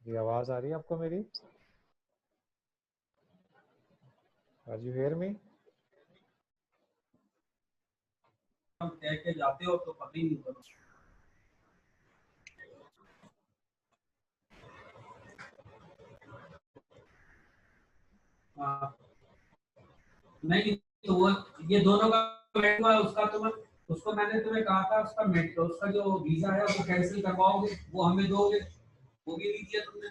ये आवाज आ रही है आपको मेरी? Are you hear me? कह के जाते हो तो पता ही नहीं करो। नहीं तो वो ये दोनों का मेट हुआ उसका तो मैं उसको मैंने तुम्हें कहा था उसका मेट उसका जो वीजा है वो कैंसिल करवाओगे वो हमें दोगे वो भी नहीं दिया तुमने।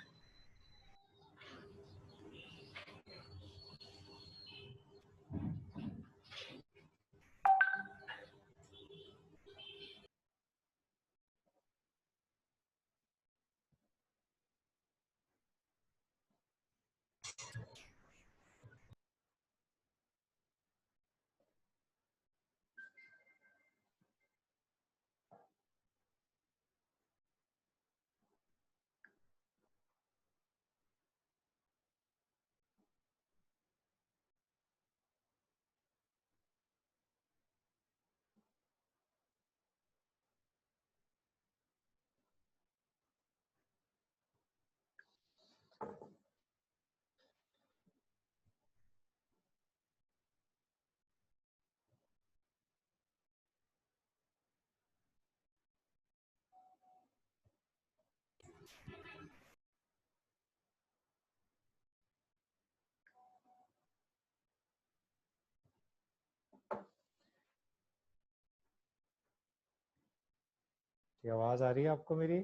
ये आवाज आ रही है आपको मेरी?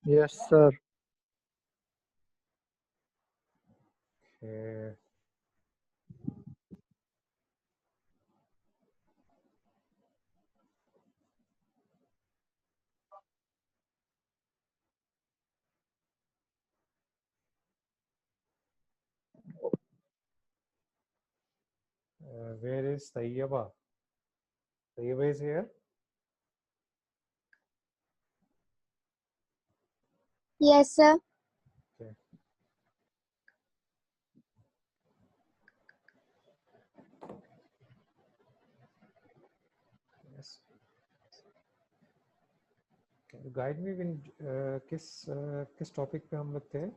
Yes, sir. Okay. Where is Tayyaba? Tayyaba is here? Yes, sir. Okay. Yes. Can you guide me when किस टॉपिक पे हम लोग थे?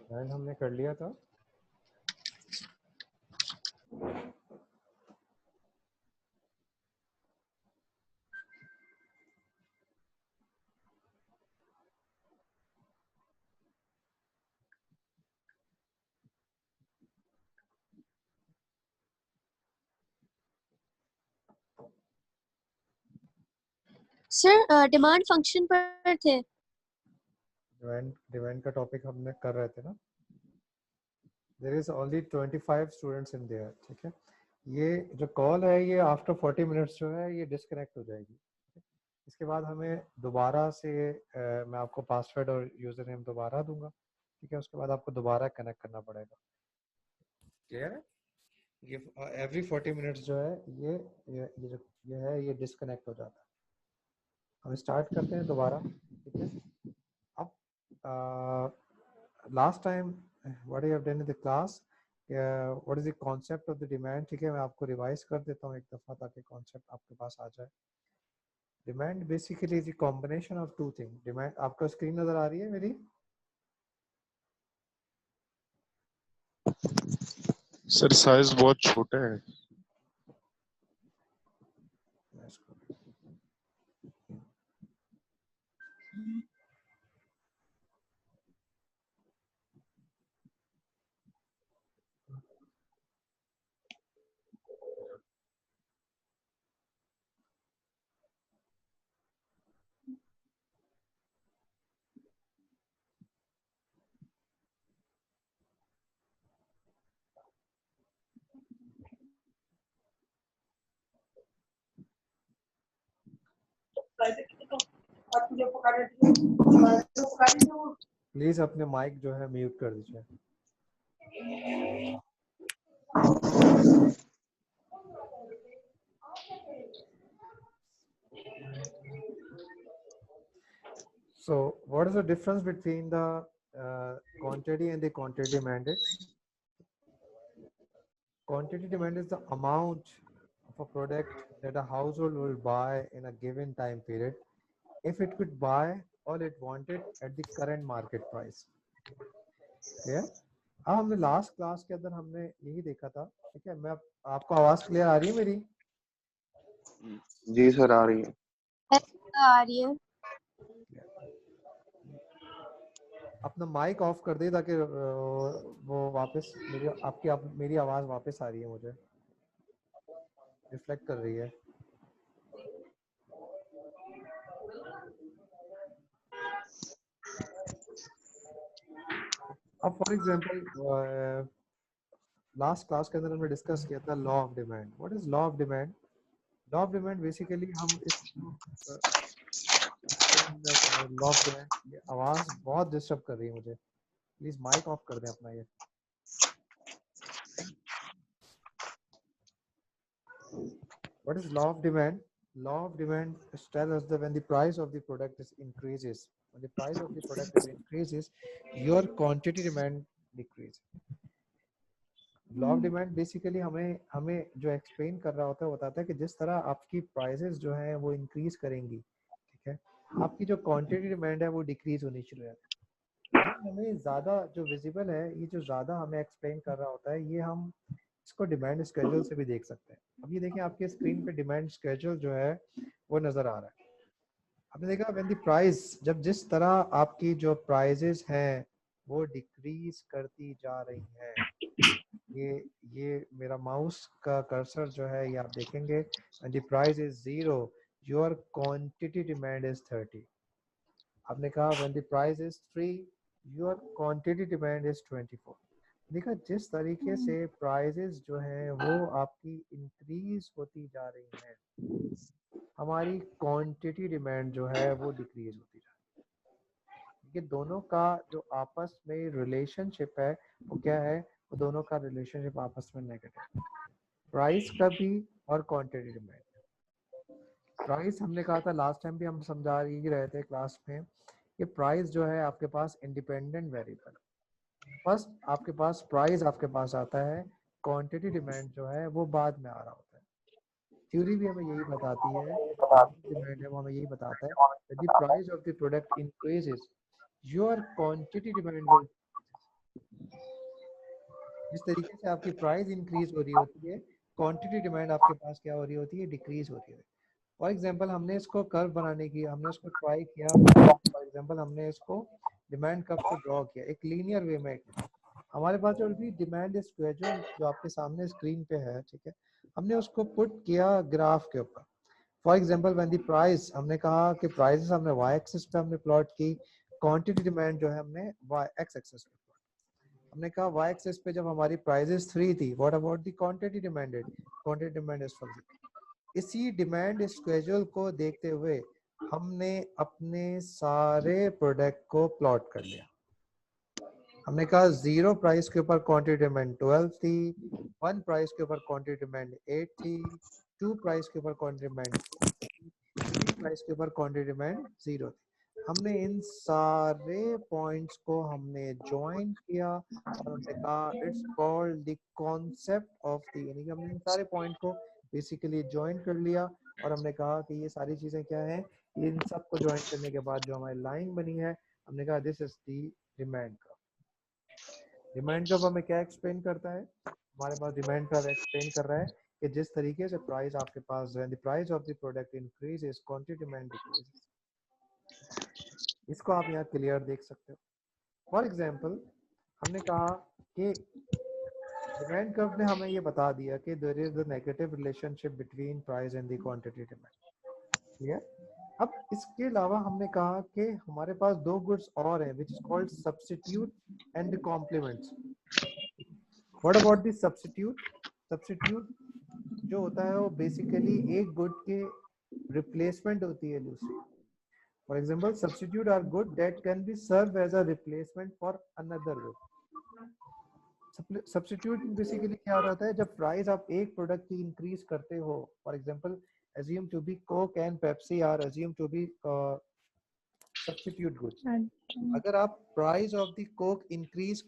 एंड हमने कर लिया था। सर डिमांड फंक्शन पर थे। डिमांड का टॉपिक हमने कर रहे थे ना। There is only 25 students in there, ठीक है। ये जो कॉल है ये आफ्टर 40 मिनट्स जो है ये डिस्कनेक्ट हो जाएगी। इसके बाद हमें दोबारा से मैं आपको पासवर्ड और यूजर नेम दोबारा दूंगा, ठीक है। उसके बाद आपको दोबारा कनेक्ट करना पड़ेगा, क्लियर है? ये एवरी 40 मिनट्स जो है ये डिस्कनेक्ट हो जाता है। हम स्टार्ट करते हैं दोबारा, ठीक है। अब last time what you have done in the class, what is the concept of the demand, ठीक है। मैं आपको रिवाइज कर देता हूँ एक दफ़ा ताकि कॉन्सेप्ट आपके पास आ जाए। Demand basically is the combination of two thing. Demand, आपको स्क्रीन नजर आ रही है मेरी? सर साइज बहुत छोटा है। प्लीज अपने माइक जो है म्यूट कर दीजिए। So what is the difference between the quantity and the quantity demanded? Quantity demand is the amount of a product that a household will buy in a given time period if it could buy all it wanted at the current market price. Clear? अब हमने last class के अंदर हमने यही देखा था, ठीक है? मैं आपको आवाज क्लियर आ रही है मेरी? जी सर आ रही है। आ रही है। अपना माइक ऑफ कर दे ताकि वो वापस मेरी आवाज वापस आ रही है, मुझे रिफ्लेक्ट कर रही है। अब फॉर एग्जांपल लास्ट क्लास के अंदर हमने डिस्कस किया था law of demand. What is law of demand? Law of demand basically हम इस लॉ ऑफ डिमांड, आवाज बहुत डिस्टर्ब कर रही है मुझे, प्लीज माइक ऑफ कर दें अपना ये। What is law of demand? Law of demand tells us that when the price of the product increases, when the price of the product increases, your quantity demand decreases. Law of demand basically हमें जो explain कर रहा होता है, बताता है कि जिस तरह आपकी प्राइसेस जो हैं वो इंक्रीज करेंगी, ठीक है, आपकी जो क्वांटिटी डिमांड है वो डिक्रीज होनी शुरू हो जाती है। हमें ज्यादा जो विजिबल है, ये जो ज्यादा हमें एक्सप्लेन कर रहा होता है, ये हम इसको डिमांड स्केड्यूल से भी देख सकते हैं। अब ये देखें आपके स्क्रीन पे डिमांड स्केड्यूल जो है वो नजर आ रहा है। आपने देखा व्हेन द प्राइस, जब जिस तरह आपकी जो प्राइसेस हैं वो डिक्रीज करती जा रही हैं, ये मेरा माउस का कर्सर जो है ये आप देखेंगे, when the price is 0 your quantity demand is 30। आपने कहा when the price is 3 your quantity demand is 24। देखा जिस तरीके से प्राइसेस जो हैं वो आपकी इंक्रीज होती जा रही हैं, हमारी क्वांटिटी डिमांड जो है वो डिक्रीज होती जा रही है। ये दोनों का जो आपस में रिलेशनशिप है वो क्या है? वो दोनों का रिलेशनशिप आपस में नेगेटिव, प्राइस का भी और क्वांटिटी डिमांड। प्राइस हमने कहा था लास्ट टाइम भी हम समझा ही रहे थे क्लास में कि प्राइस जो है आपके पास इंडिपेंडेंट वेरिएबल। फर्स्ट आपके पास प्राइस आपके पास आता है, क्वांटिटी डिमांड जो है वो बाद में आ रहा होता है। थ्योरी भी हमें यही बताती है, डिमांड है वो हमें यही बताता है that the price of the product increases your quantity demand will। जिस तरीके से आपकी प्राइस इंक्रीज हो रही होती है, क्वांटिटी डिमांड आपके पास क्या हो रही होती है? डिक्रीज हो रही है। फॉर एग्जांपल हमने इसको कर्व बनाने की, हमने इसको ट्राई किया, फॉर एग्जांपल हमने इसको डिमांड कर्व को ड्रॉ किया एक लीनियर वे में। हमारे पास जो भी डिमांड स्केड्यूल जो आपके सामने स्क्रीन पे है, ठीक है, हमने उसको पुट किया ग्राफ के ऊपर। For example when the price, हमने कहा कि प्राइसेस हमने वाई एक्सिस पे हमने प्लॉट की, क्वांटिटी डिमांड जो है हमने वाई एक्स एक्सिस पे प्लॉट। हमने कहा वाई एक्सिस पे जब हमारी प्राइसेस 3 थी, what about the quantity demanded? Quantity demand is 4। इसी डिमांड स्केड्यूल को देखते हुए हमने अपने सारे प्रोडक्ट को प्लॉट कर लिया। हमने कहा 0 प्राइस के ऊपर क्वांटिटी डिमांड 12 थी, 1 प्राइस के ऊपर क्वांटिटी डिमांड 8 थी, 2 प्राइस के ऊपर क्वांटिटी डिमांड 3 प्राइस के ऊपर क्वांटिटी डिमांड 0 थी। हमने इन सारे पॉइंट्स को हमने ज्वाइन किया और हमने कहा it's called the concept of the, यानी कि हमने इन सारे पॉइंट को बेसिकली ज्वाइन कर लिया और हमने कहा कि ये सारी चीजें क्या हैं, इन सब को ज्वाइन करने के बाद जो हमारी लाइन बनी है, हमने कहा this is the demand curve. Demand curve हमें क्या एक्सप्लेन करता है? हमारे पास डिमांड कर्व एक्सप्लेन कर रहा है कि जिस तरीके से प्राइस आपके पास है, the price of the product increases, quantity demand decreases. इसको आप यहाँ क्लियर देख सकते हो। फॉर एग्जांपल हमने कहा कि डिमांड कर्व ने हमें ये बता दिया कि there is a negative relationship between price and the quantity demand. Clear? अब इसके अलावा हमने कहा कि हमारे पास दो गुड्स और हैं which is called substitute and the complements. What about the substitute? Substitute जो होता है वो बेसिकली एक गुड के रिप्लेसमेंट होती है दूसरी। For example substitute are good that can be serve as a replacement for another good. Substitute basically क्या होता है? जब प्राइस आप एक प्रोडक्ट की इंक्रीज करते हो, for example assume to be Coke and Pepsi are assumed to be substitute goods. अगर आप price of the Coke increase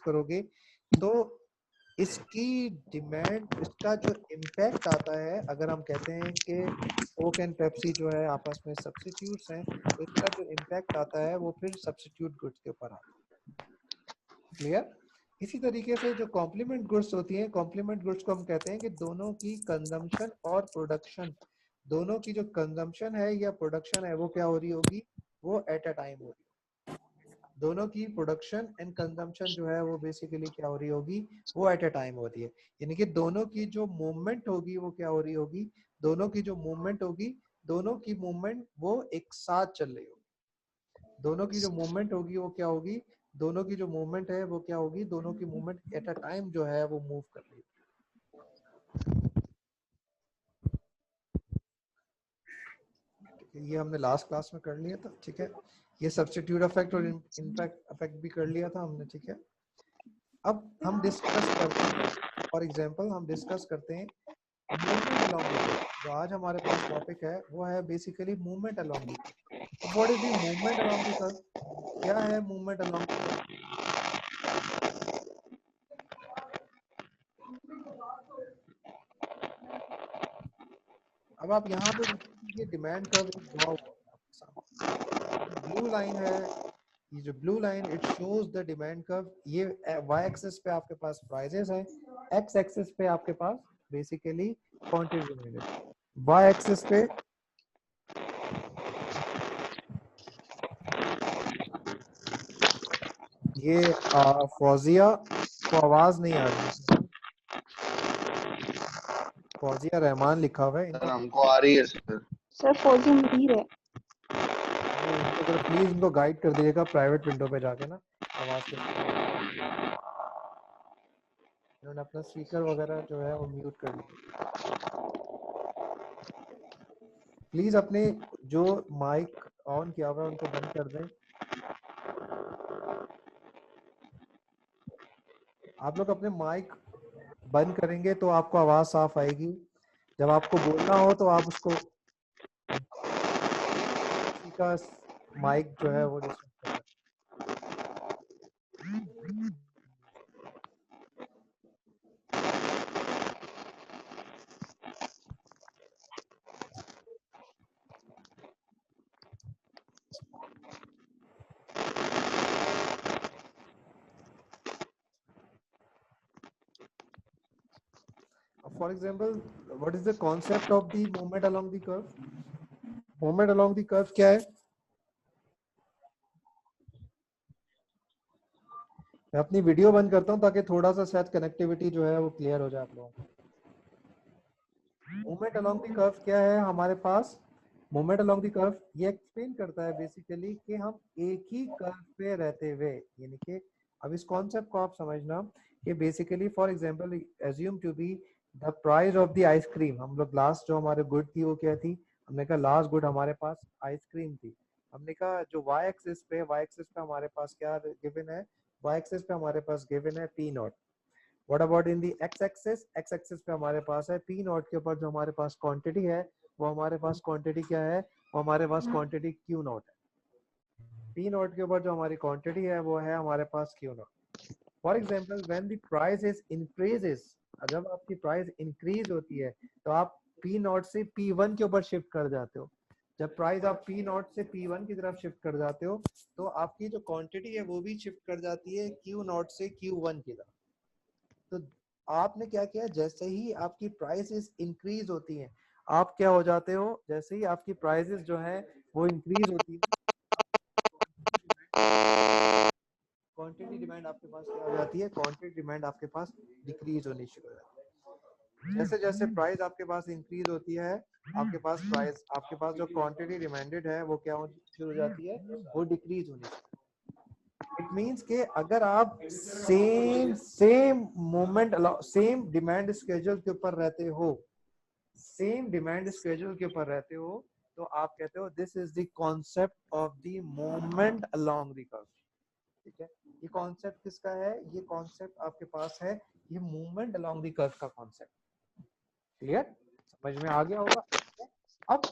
करोगे तो इसकी डिमांड, इसका जो इम्पैक्ट आता है, अगर हम कहते हैं कि कोक एंड पेप्सी जो है आपस में सब्स्टिट्यूट्स हैं, तो इसका जो इम्पैक्ट आता है वो फिर सब्स्टिट्यूट गुड्स के ऊपर आता है। क्लियर? इसी तरीके से जो कॉम्प्लीमेंट गुड्स होती हैं, कॉम्प्लीमेंट गुड्स को हम कहते हैं कि दोनों की कंजम्पशन और प्रोडक्शन, दोनों की जो कंजम्पशन है या प्रोडक्शन है वो क्या हो रही होगी, वो एट अ टाइम हो रही है। दोनों की प्रोडक्शन एंड कंजम्पशन जो है वो बेसिकली क्या हो रही होगी, वो एट अ टाइम हो रही है। यानी कि दोनों की जो मूवमेंट होगी वो क्या हो रही होगी, दोनों की जो मूवमेंट होगी, दोनों की मूवमेंट वो एक साथ चल रही होगी। दोनों की जो मूवमेंट होगी वो क्या होगी, दोनों की जो मूवमेंट है वो क्या होगी, दोनों की मूवमेंट एट अ टाइम जो है वो मूव कर रही है। ये हमने लास्ट क्लास में कर लिया था, ठीक है। ये सब्स्टिट्यूट इफेक्ट और इम्पैक्ट इफेक्ट भी कर लिया था हमने, ठीक है। अब हम डिस्कस करते हैं, फॉर एग्जांपल हम डिस्कस करते हैं मूवमेंट अलोंग द कर्व। जो आज हमारे पास टॉपिक है वो है basically movement along the curve. अब what is the movement along the curve? क्या है मूवमेंट अलोंग द कर्व? अब आप यहाँ पे ये डिमांड कर्व ड्रॉ हुआ है आपके सामने। ब्लू लाइन है, ये जो blue line it shows the demand curve. ये वाई एक्सिस पे आपके पास प्राइसेस हैं, एक्स एक्सिस पे आपके पास बेसिकली क्वांटिटी डिमांड है। वाई एक्सिस पे ये फौजिया को आवाज नहीं आ रही है, फौजिया रहमान लिखा हुआ है, सर इनको हमको आ रही है सर। सर फौजी मुनीर है। इनको जरा प्लीज इनको गाइड कर दीजिएगा प्राइवेट विंडो पे जाके ना, आवाज के इन्होंने अपना स्पीकर वगैरह जो है वो म्यूट कर लिया। प्लीज अपने जो माइक ऑन किया हुआ है उनको बंद कर दें। आप लोग अपने माइक बंद करेंगे तो आपको आवाज साफ आएगी। जब आपको बोलना हो तो आप उसको का माइक जो है वो डिस्टर्ब कर रहा है। For example, what is the concept of the movement along the curve? Movement along the curve क्या है? मैं अपनी वीडियो बंद करता हूं ताकि थोड़ा सा शायद कनेक्टिविटी जो है वो क्लियर हो जाए आप लोगों को। मूवमेंट अलोंग द कर्व क्या है हमारे पास? मूवमेंट अलोंग द कर्व ये एक्सप्लेन करता है बेसिकली कि हम एक ही कर्व पे रहते हुए, यानी कि अब इस कॉन्सेप्ट को आप समझना कि basically for example assume to be the price of the ice cream. हम लोग लास्ट जो हमारे गुड थी वो क्या थी? हमने कहा लास्ट गुड हमारे पास आइसक्रीम थी। हमने कहा जो वाई एक्सिस पे हमारे पास क्या गिवन है? वाई एक्सिस पे हमारे पास गिवन है P not. What about in the x axis? X axis पे हमारे पास है पी नॉट के ऊपर जो हमारे पास क्वांटिटी है वो हमारे पास क्वांटिटी क्या है? वो हमारे पास क्वांटिटी क्यू नॉट है। पी नॉट के ऊपर जो हमारी क्वांटिटी है वो है हमारे पास Q nought. For example when the price is increases, जब आपकी प्राइस इंक्रीज होती है तो आप पी नॉट से पी वन के ऊपर शिफ्ट कर जाते हो। जब प्राइस आप पी नॉट से पी वन की तरफ शिफ्ट कर जाते हो तो आपकी जो क्वांटिटी है वो भी शिफ्ट कर जाती है क्यू नॉट से क्यू वन की तरफ। तो आपने क्या किया, जैसे ही आपकी प्राइसेस इंक्रीज होती हैं आप क्या हो जाते हो, जैसे ही आपकी प्राइसेस जो है वो इंक्रीज होती है क्वांटिटी डिमांड आपके पास क्या हो जाती है? क्वांटिटी डिमांड आपके पास डिक्रीज होनी शुरू हो जाती है। जैसे जैसे प्राइस आपके पास इंक्रीज होती है आपके पास जो क्वांटिटी डिमांडेड है वो क्या शुरू हो जाती है? वो डिक्रीज होनी शुरू। इट मींस के अगर आप same movement same demand schedule के ऊपर रहते हो, तो आप कहते हो this is the concept of the movement along the curve. ठीक है, ये कॉन्सेप्ट किसका है? ये कॉन्सेप्ट आपके पास है, ये मूवमेंट अलोंग द कर्व का कॉन्सेप्ट। क्लियर? समझ में आ गया होगा। अब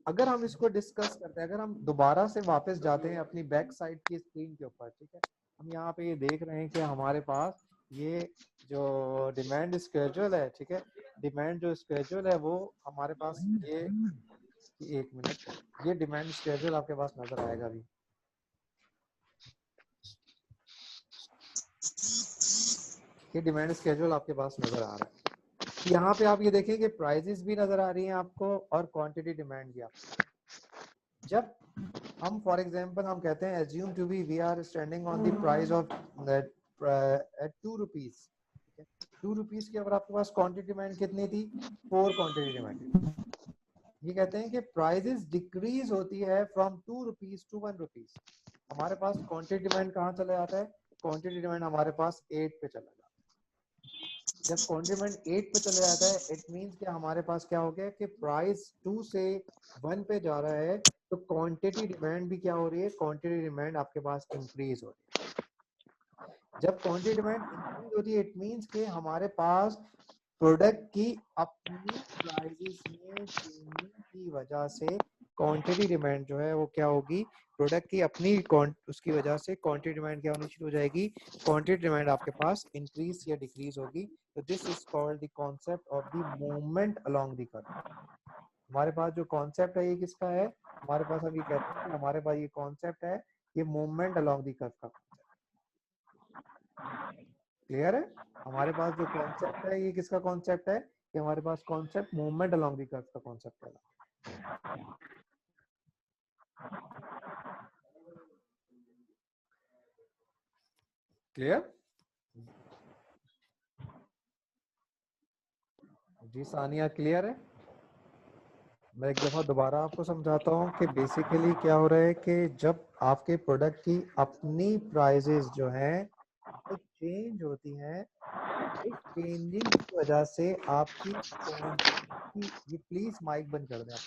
अगर हम इसको डिस्कस करते हैं, अगर हम दोबारा से वापस जाते हैं अपनी बैक साइड की स्क्रीन के ऊपर, ठीक है, हम यहाँ पे ये देख रहे हैं कि हमारे पास ये जो डिमांड स्केड्यूल है, ठीक है, डिमांड जो स्केड्यूल है वो हमारे पास ये 1 मिनट, ये डिमांड स्केड्यूल आपके पास नजर आएगा अभी। ये डिमांड स्केड्यूल आपके पास नजर आ रहा है। यहाँ पे आप ये देखें कि प्राइजेस भी नजर आ रही हैं आपको और क्वांटिटी डिमांड भी आपको। जब हम फॉर एग्जांपल हम कहते हैं assume to be we are standing on the price of at 2 rupees, 2 rupees के ऊपर आपके पास क्वांटिटी डिमांड कितनी थी, 4 क्वांटिटी डिमांड। ये कहते हैं कि प्राइजेस डिक्रीज होती है फ्रॉम 2 rupees to 1 rupees। हमारे पास क्वांटिटी डिमांड कहाँ चला जाता है, क्वांटिटी डिमांड हमारे पास 8 पे चला जाता है। जब क्वांटिटी डिमांड 8 पे चला जाता है इट मींस कि हमारे पास क्या हो गया कि प्राइस 2 से 1 पे जा रहा है, तो क्वांटिटी डिमांड भी क्या हो रही है, क्वांटिटी डिमांड आपके पास इंक्रीज हो रही है। जब क्वांटिटी डिमांड इंक्रीज होती है इट मींस कि हमारे पास प्रोडक्ट की अपनी प्राइसेस में चेंजिंग की वजह से क्वांटिटी डिमांड जो है वो क्या होगी, प्रोडक्ट की अपनी उसकी वजह से क्वांटिटी डिमांड क्या होनी शुरू हो जाएगी, क्वांटिटी डिमांड आपके पास इंक्रीज या डिक्रीज होगी। तो this is called the concept of the movement along the curve. हमारे पास जो कॉन्सेप्ट है ये किसका है, हमारे पास अभी कहते हैं कि हमारे पास ये कॉन्सेप्ट है, ये मूवमेंट अलोंग द कर्व का कॉन्सेप्ट। क्लियर है, हमारे पास जो कॉन्सेप्ट है ये किसका कॉन्सेप्ट है, कि हमारे पास concept movement along the curve का कॉन्सेप्ट है। क्लियर जी सानिया, क्लियर है। मैं एक दफा दोबारा आपको समझाता हूँ कि बेसिकली क्या हो रहा है कि जब आपके प्रोडक्ट की अपनी प्राइसेस जो हैं वो चेंज होती हैं, इस चेंजिंग की वजह से आपकी क्वांटिटी, ये प्लीज माइक बंद कर दें आप।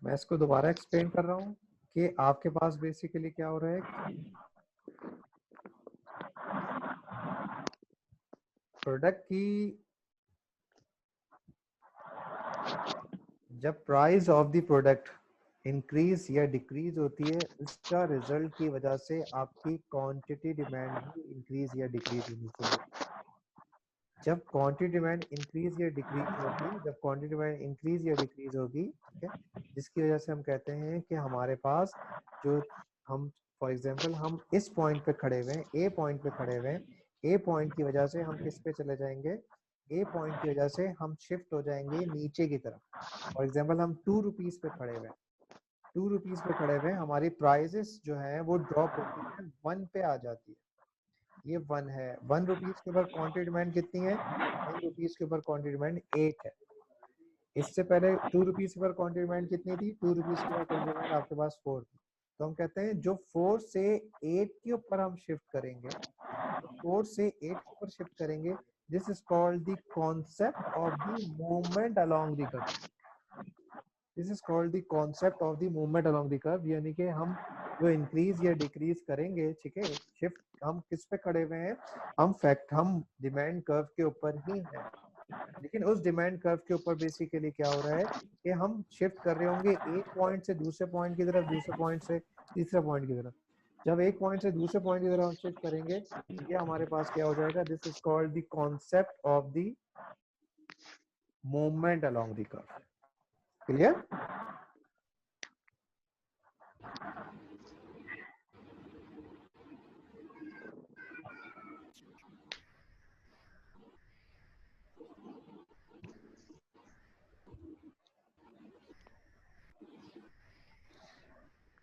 मैं इसको दोबारा एक्सप्लेन कर रहा हूँ कि आपके पास बेसिकली क्या हो रहा है, प्रोडक्ट की जब price of the product increase या डिक्रीज होती है, इसका रिजल्ट की वजह से आपकी क्वांटिटी डिमांड भी इंक्रीज या डिक्रीज होनी चाहिए। जब क्वांटिटी डिमांड इंक्रीज या डिक्रीज होगी, जब क्वांटिटी डिमांड इंक्रीज या डिक्रीज होगी, ठीक है, जिसकी वजह से हम कहते हैं कि हमारे पास जो हम फॉर एग्जांपल हम इस पॉइंट पे खड़े हुए हैं, ए पॉइंट पे खड़े हुए हैं, ए पॉइंट की वजह से हम किस पे चले जाएंगे, ए पॉइंट की वजह से हम शिफ्ट हो जाएंगे नीचे की तरफ। फॉर एग्जांपल हम 2 रुपीस पे खड़े हुए हैं, 2 रुपीस पे खड़े हुए हैं, हमारी प्राइसेस जो है वो ड्रॉप होती है 1 पे आ जाती है। ये 1 है, 1 रुपीस के ऊपर क्वांटिटी डिमांड कितनी है, 1 रुपीस के ऊपर क्वांटिटी डिमांड 8 है। इससे पहले 2 रुपीस के ऊपर क्वांटिटी डिमांड कितनी थी, 2 रुपीस के ऊपर क्वांटिटी डिमांड आपके पास 4 थी। तो हम कहते हैं जो 4 से 8 के ऊपर हम शिफ्ट करेंगे, 4 से 8 के ऊपर शिफ्ट करेंगे, this is called the concept of the movement along the curve. This is called the concept of the movement along the curve, यानी कि हम जो इंक्रीज या डिक्रीज करेंगे, ठीक है, शिफ्ट हम किस पे खड़े हुए हैं, हम डिमांड कर्व के ऊपर ही हैं, लेकिन उस डिमांड कर्व के ऊपर बेसिकली क्या हो रहा है कि हम शिफ्ट कर रहे होंगे एक पॉइंट से दूसरे पॉइंट की तरफ, दूसरे पॉइंट से तीसरे पॉइंट की तरफ। जब एक पॉइंट से दूसरे पॉइंट की तरफ हम शिफ्ट करेंगे, ये हमारे पास क्या हो जाएगा, this is called the concept of the movement along the curve. Clear.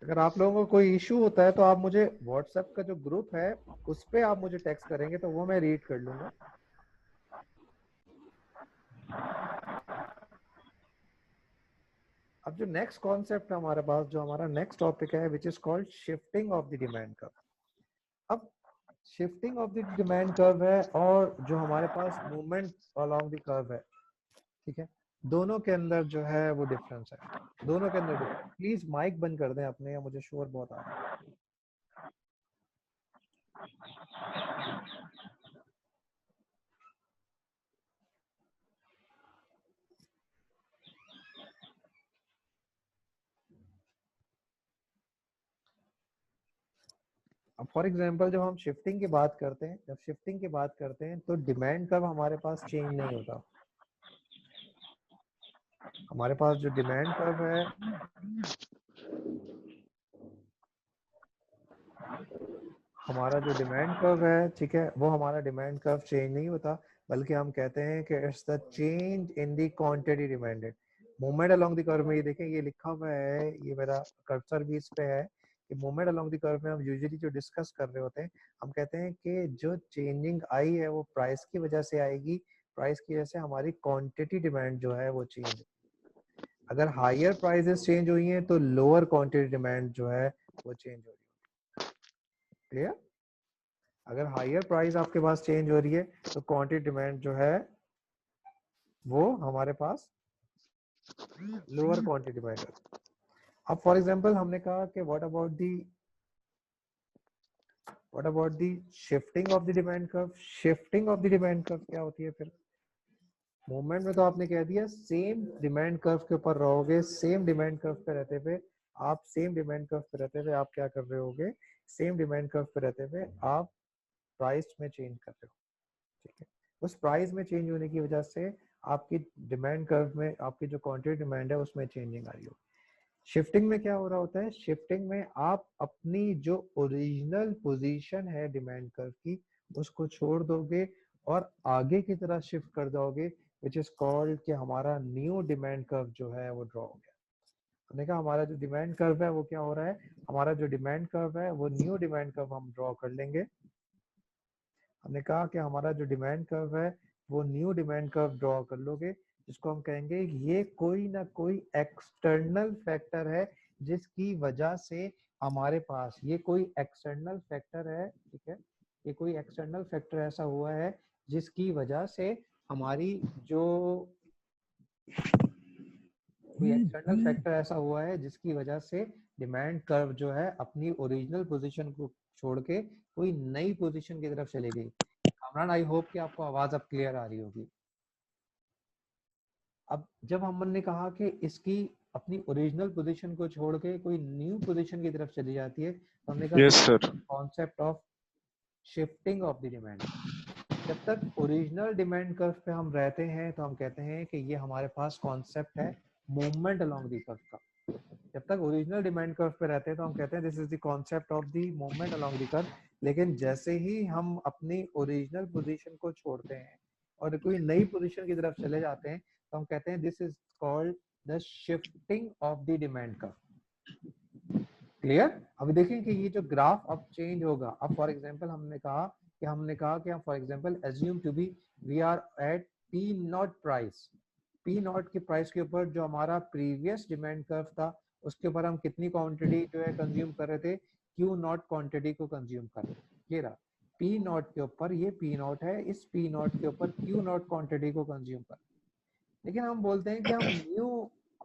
अगर आप लोगों को कोई इशू होता है तो आप मुझे व्हाट्सएप का जो ग्रुप है उस पे आप मुझे टेक्स्ट करेंगे तो वो मैं रीड कर लूंगा। अब जो नेक्स्ट कॉन्सेप्ट है हमारे पास, जो हमारा नेक्स्ट टॉपिक है, which is called shifting of the demand curve. अब shifting of the demand curve है और जो हमारे पास मूवमेंट अलोंग द कर्व है, ठीक है, दोनों के अंदर जो है वो डिफरेंस है, दोनों के अंदर डिफरेंस। प्लीज माइक बंद कर दें अपने, या मुझे शोर बहुत आ रहा है। अब फॉर एग्जांपल जब हम शिफ्टिंग की बात करते हैं, जब शिफ्टिंग की बात करते हैं तो डिमांड कर्व हमारे पास चेंज नहीं होता। हमारे पास जो डिमांड कर्व है, हमारा जो डिमांड कर्व है, ठीक है, वो हमारा डिमांड कर्व चेंज नहीं होता, बल्कि हम कहते हैं कि it's the change in the quantity demanded. Movement along the curve में ये देखें, ये लिखा हुआ है, ये मेरा कर्सर भी इस पे है कि मूवमेंट अलोंग द कर्व में हम यूजुअली जो डिस्कस कर रहे होते हैं, हम कहते हैं कि जो चेंजिंग आई है वो प्राइस की वजह से आएगी, प्राइस की वजह से हमारी क्वांटिटी डिमांड जो है वो चेंज। अगर हायर प्राइसेस चेंज हुई हैं तो लोअर क्वांटिटी डिमांड जो है वो चेंज हो रही है। क्लियर? अगर हायर प्राइस आपके पास चेंज हो रही है तो क्वांटिटी डिमांड जो है वो हमारे पास लोअर क्वांटिटी डिमांड है। अब फॉर एग्जांपल हमने कहा कि what about the shifting of the demand curve. Shifting of the demand curve क्या होती है? फिर मूवमेंट में तो आपने कह दिया सेम डिमांड कर्व के ऊपर रहोगे, सेम डिमांड कर्व पे रहते हुए आप सेम डिमांड कर्व पे रहते हुए आप क्या कर रहे होगे, सेम डिमांड कर्व पे रहते हुए आप प्राइस में चेंज कर रहे हो, ठीक है। उस प्राइस में चेंज होने की वजह से आपकी डिमांड कर्व में आपकी जो क्वांटिटी डिमांड है उसमें चेंजिंग आ रही हो। शिफ्टिंग में क्या हो रहा होता है? शिफ्टिंग में आप अपनी जो ओरिजिनल पोजीशन है डिमांड कर्व की उसको छोड़ दोगे और आगे की तरह शिफ्ट कर दोगे, विच इज कॉल्ड कि हमारा न्यू डिमांड कर्व जो है वो ड्रॉ हो गया। हमने कहा हमारा जो डिमांड कर्व है वो क्या हो रहा है, हमारा जो डिमांड कर्व है वो न्यू डिमांड कर्व हम ड्रॉ कर लेंगे। हमने कहा कि हमारा जो डिमांड कर्व है वो न्यू डिमांड कर्व ड्रॉ कर लोगे, जिसको हम कहेंगे ये कोई ना कोई एक्सटर्नल फैक्टर है जिसकी वजह से हमारे पास ये कोई एक्सटर्नल फैक्टर है, ठीक है, ये कोई एक्सटर्नल फैक्टर ऐसा हुआ है जिसकी वजह से हमारी जो कोई एक्सटर्नल फैक्टर ऐसा हुआ है जिसकी वजह से डिमांड कर्व जो है अपनी ओरिजिनल पोजीशन को छोड़ के कोई नई पोजीशन की तरफ चली गई। कामरान, आई होप कि आपको आवाज अब क्लियर आ रही होगी। अब जब हमने कहा कि इसकी अपनी ओरिजिनल पोजीशन को छोड़ के कोई न्यू पोजीशन की तरफ चली जाती है, तो हमने कहा yes sir. Concept of shifting of the demand. जब तक ओरिजिनल डिमांड कर्व पे हम रहते हैं तो हम कहते हैं कि ये हमारे पास कॉन्सेप्ट है मूवमेंट अलोंग द कर्व का। जब तक ओरिजिनल डिमांड कर्व पे रहते हैं तो हम कहते हैं this is the concept of the movement along the curve. लेकिन जैसे ही हम अपनी ओरिजिनल पोजीशन को छोड़ते हैं और कोई नई पोजीशन की तरफ चले जाते हैं तो हम कहते हैं this is called the shifting of the demand curve. Clear? अभी देखें कि ये जो ग्राफ अब चेंज होगा। अब फॉर एग्जांपल हमने कहा कि हम for example assume to be we are at P naught price. P naught की प्राइस के ऊपर जो हमारा प्रीवियस डिमांड कर्व था उसके ऊपर हम कितनी क्वांटिटी जो है कंज्यूम कर रहे थे, क्यू नॉट क्वांटिटी को कंज्यूम कर रहे थे। ये रहा पी नॉट के ऊपर, ये पी नॉट है, इस पी नॉट के ऊपर क्यू नॉट क्वांटिटी को कंज्यूम कर। लेकिन हम बोलते हैं कि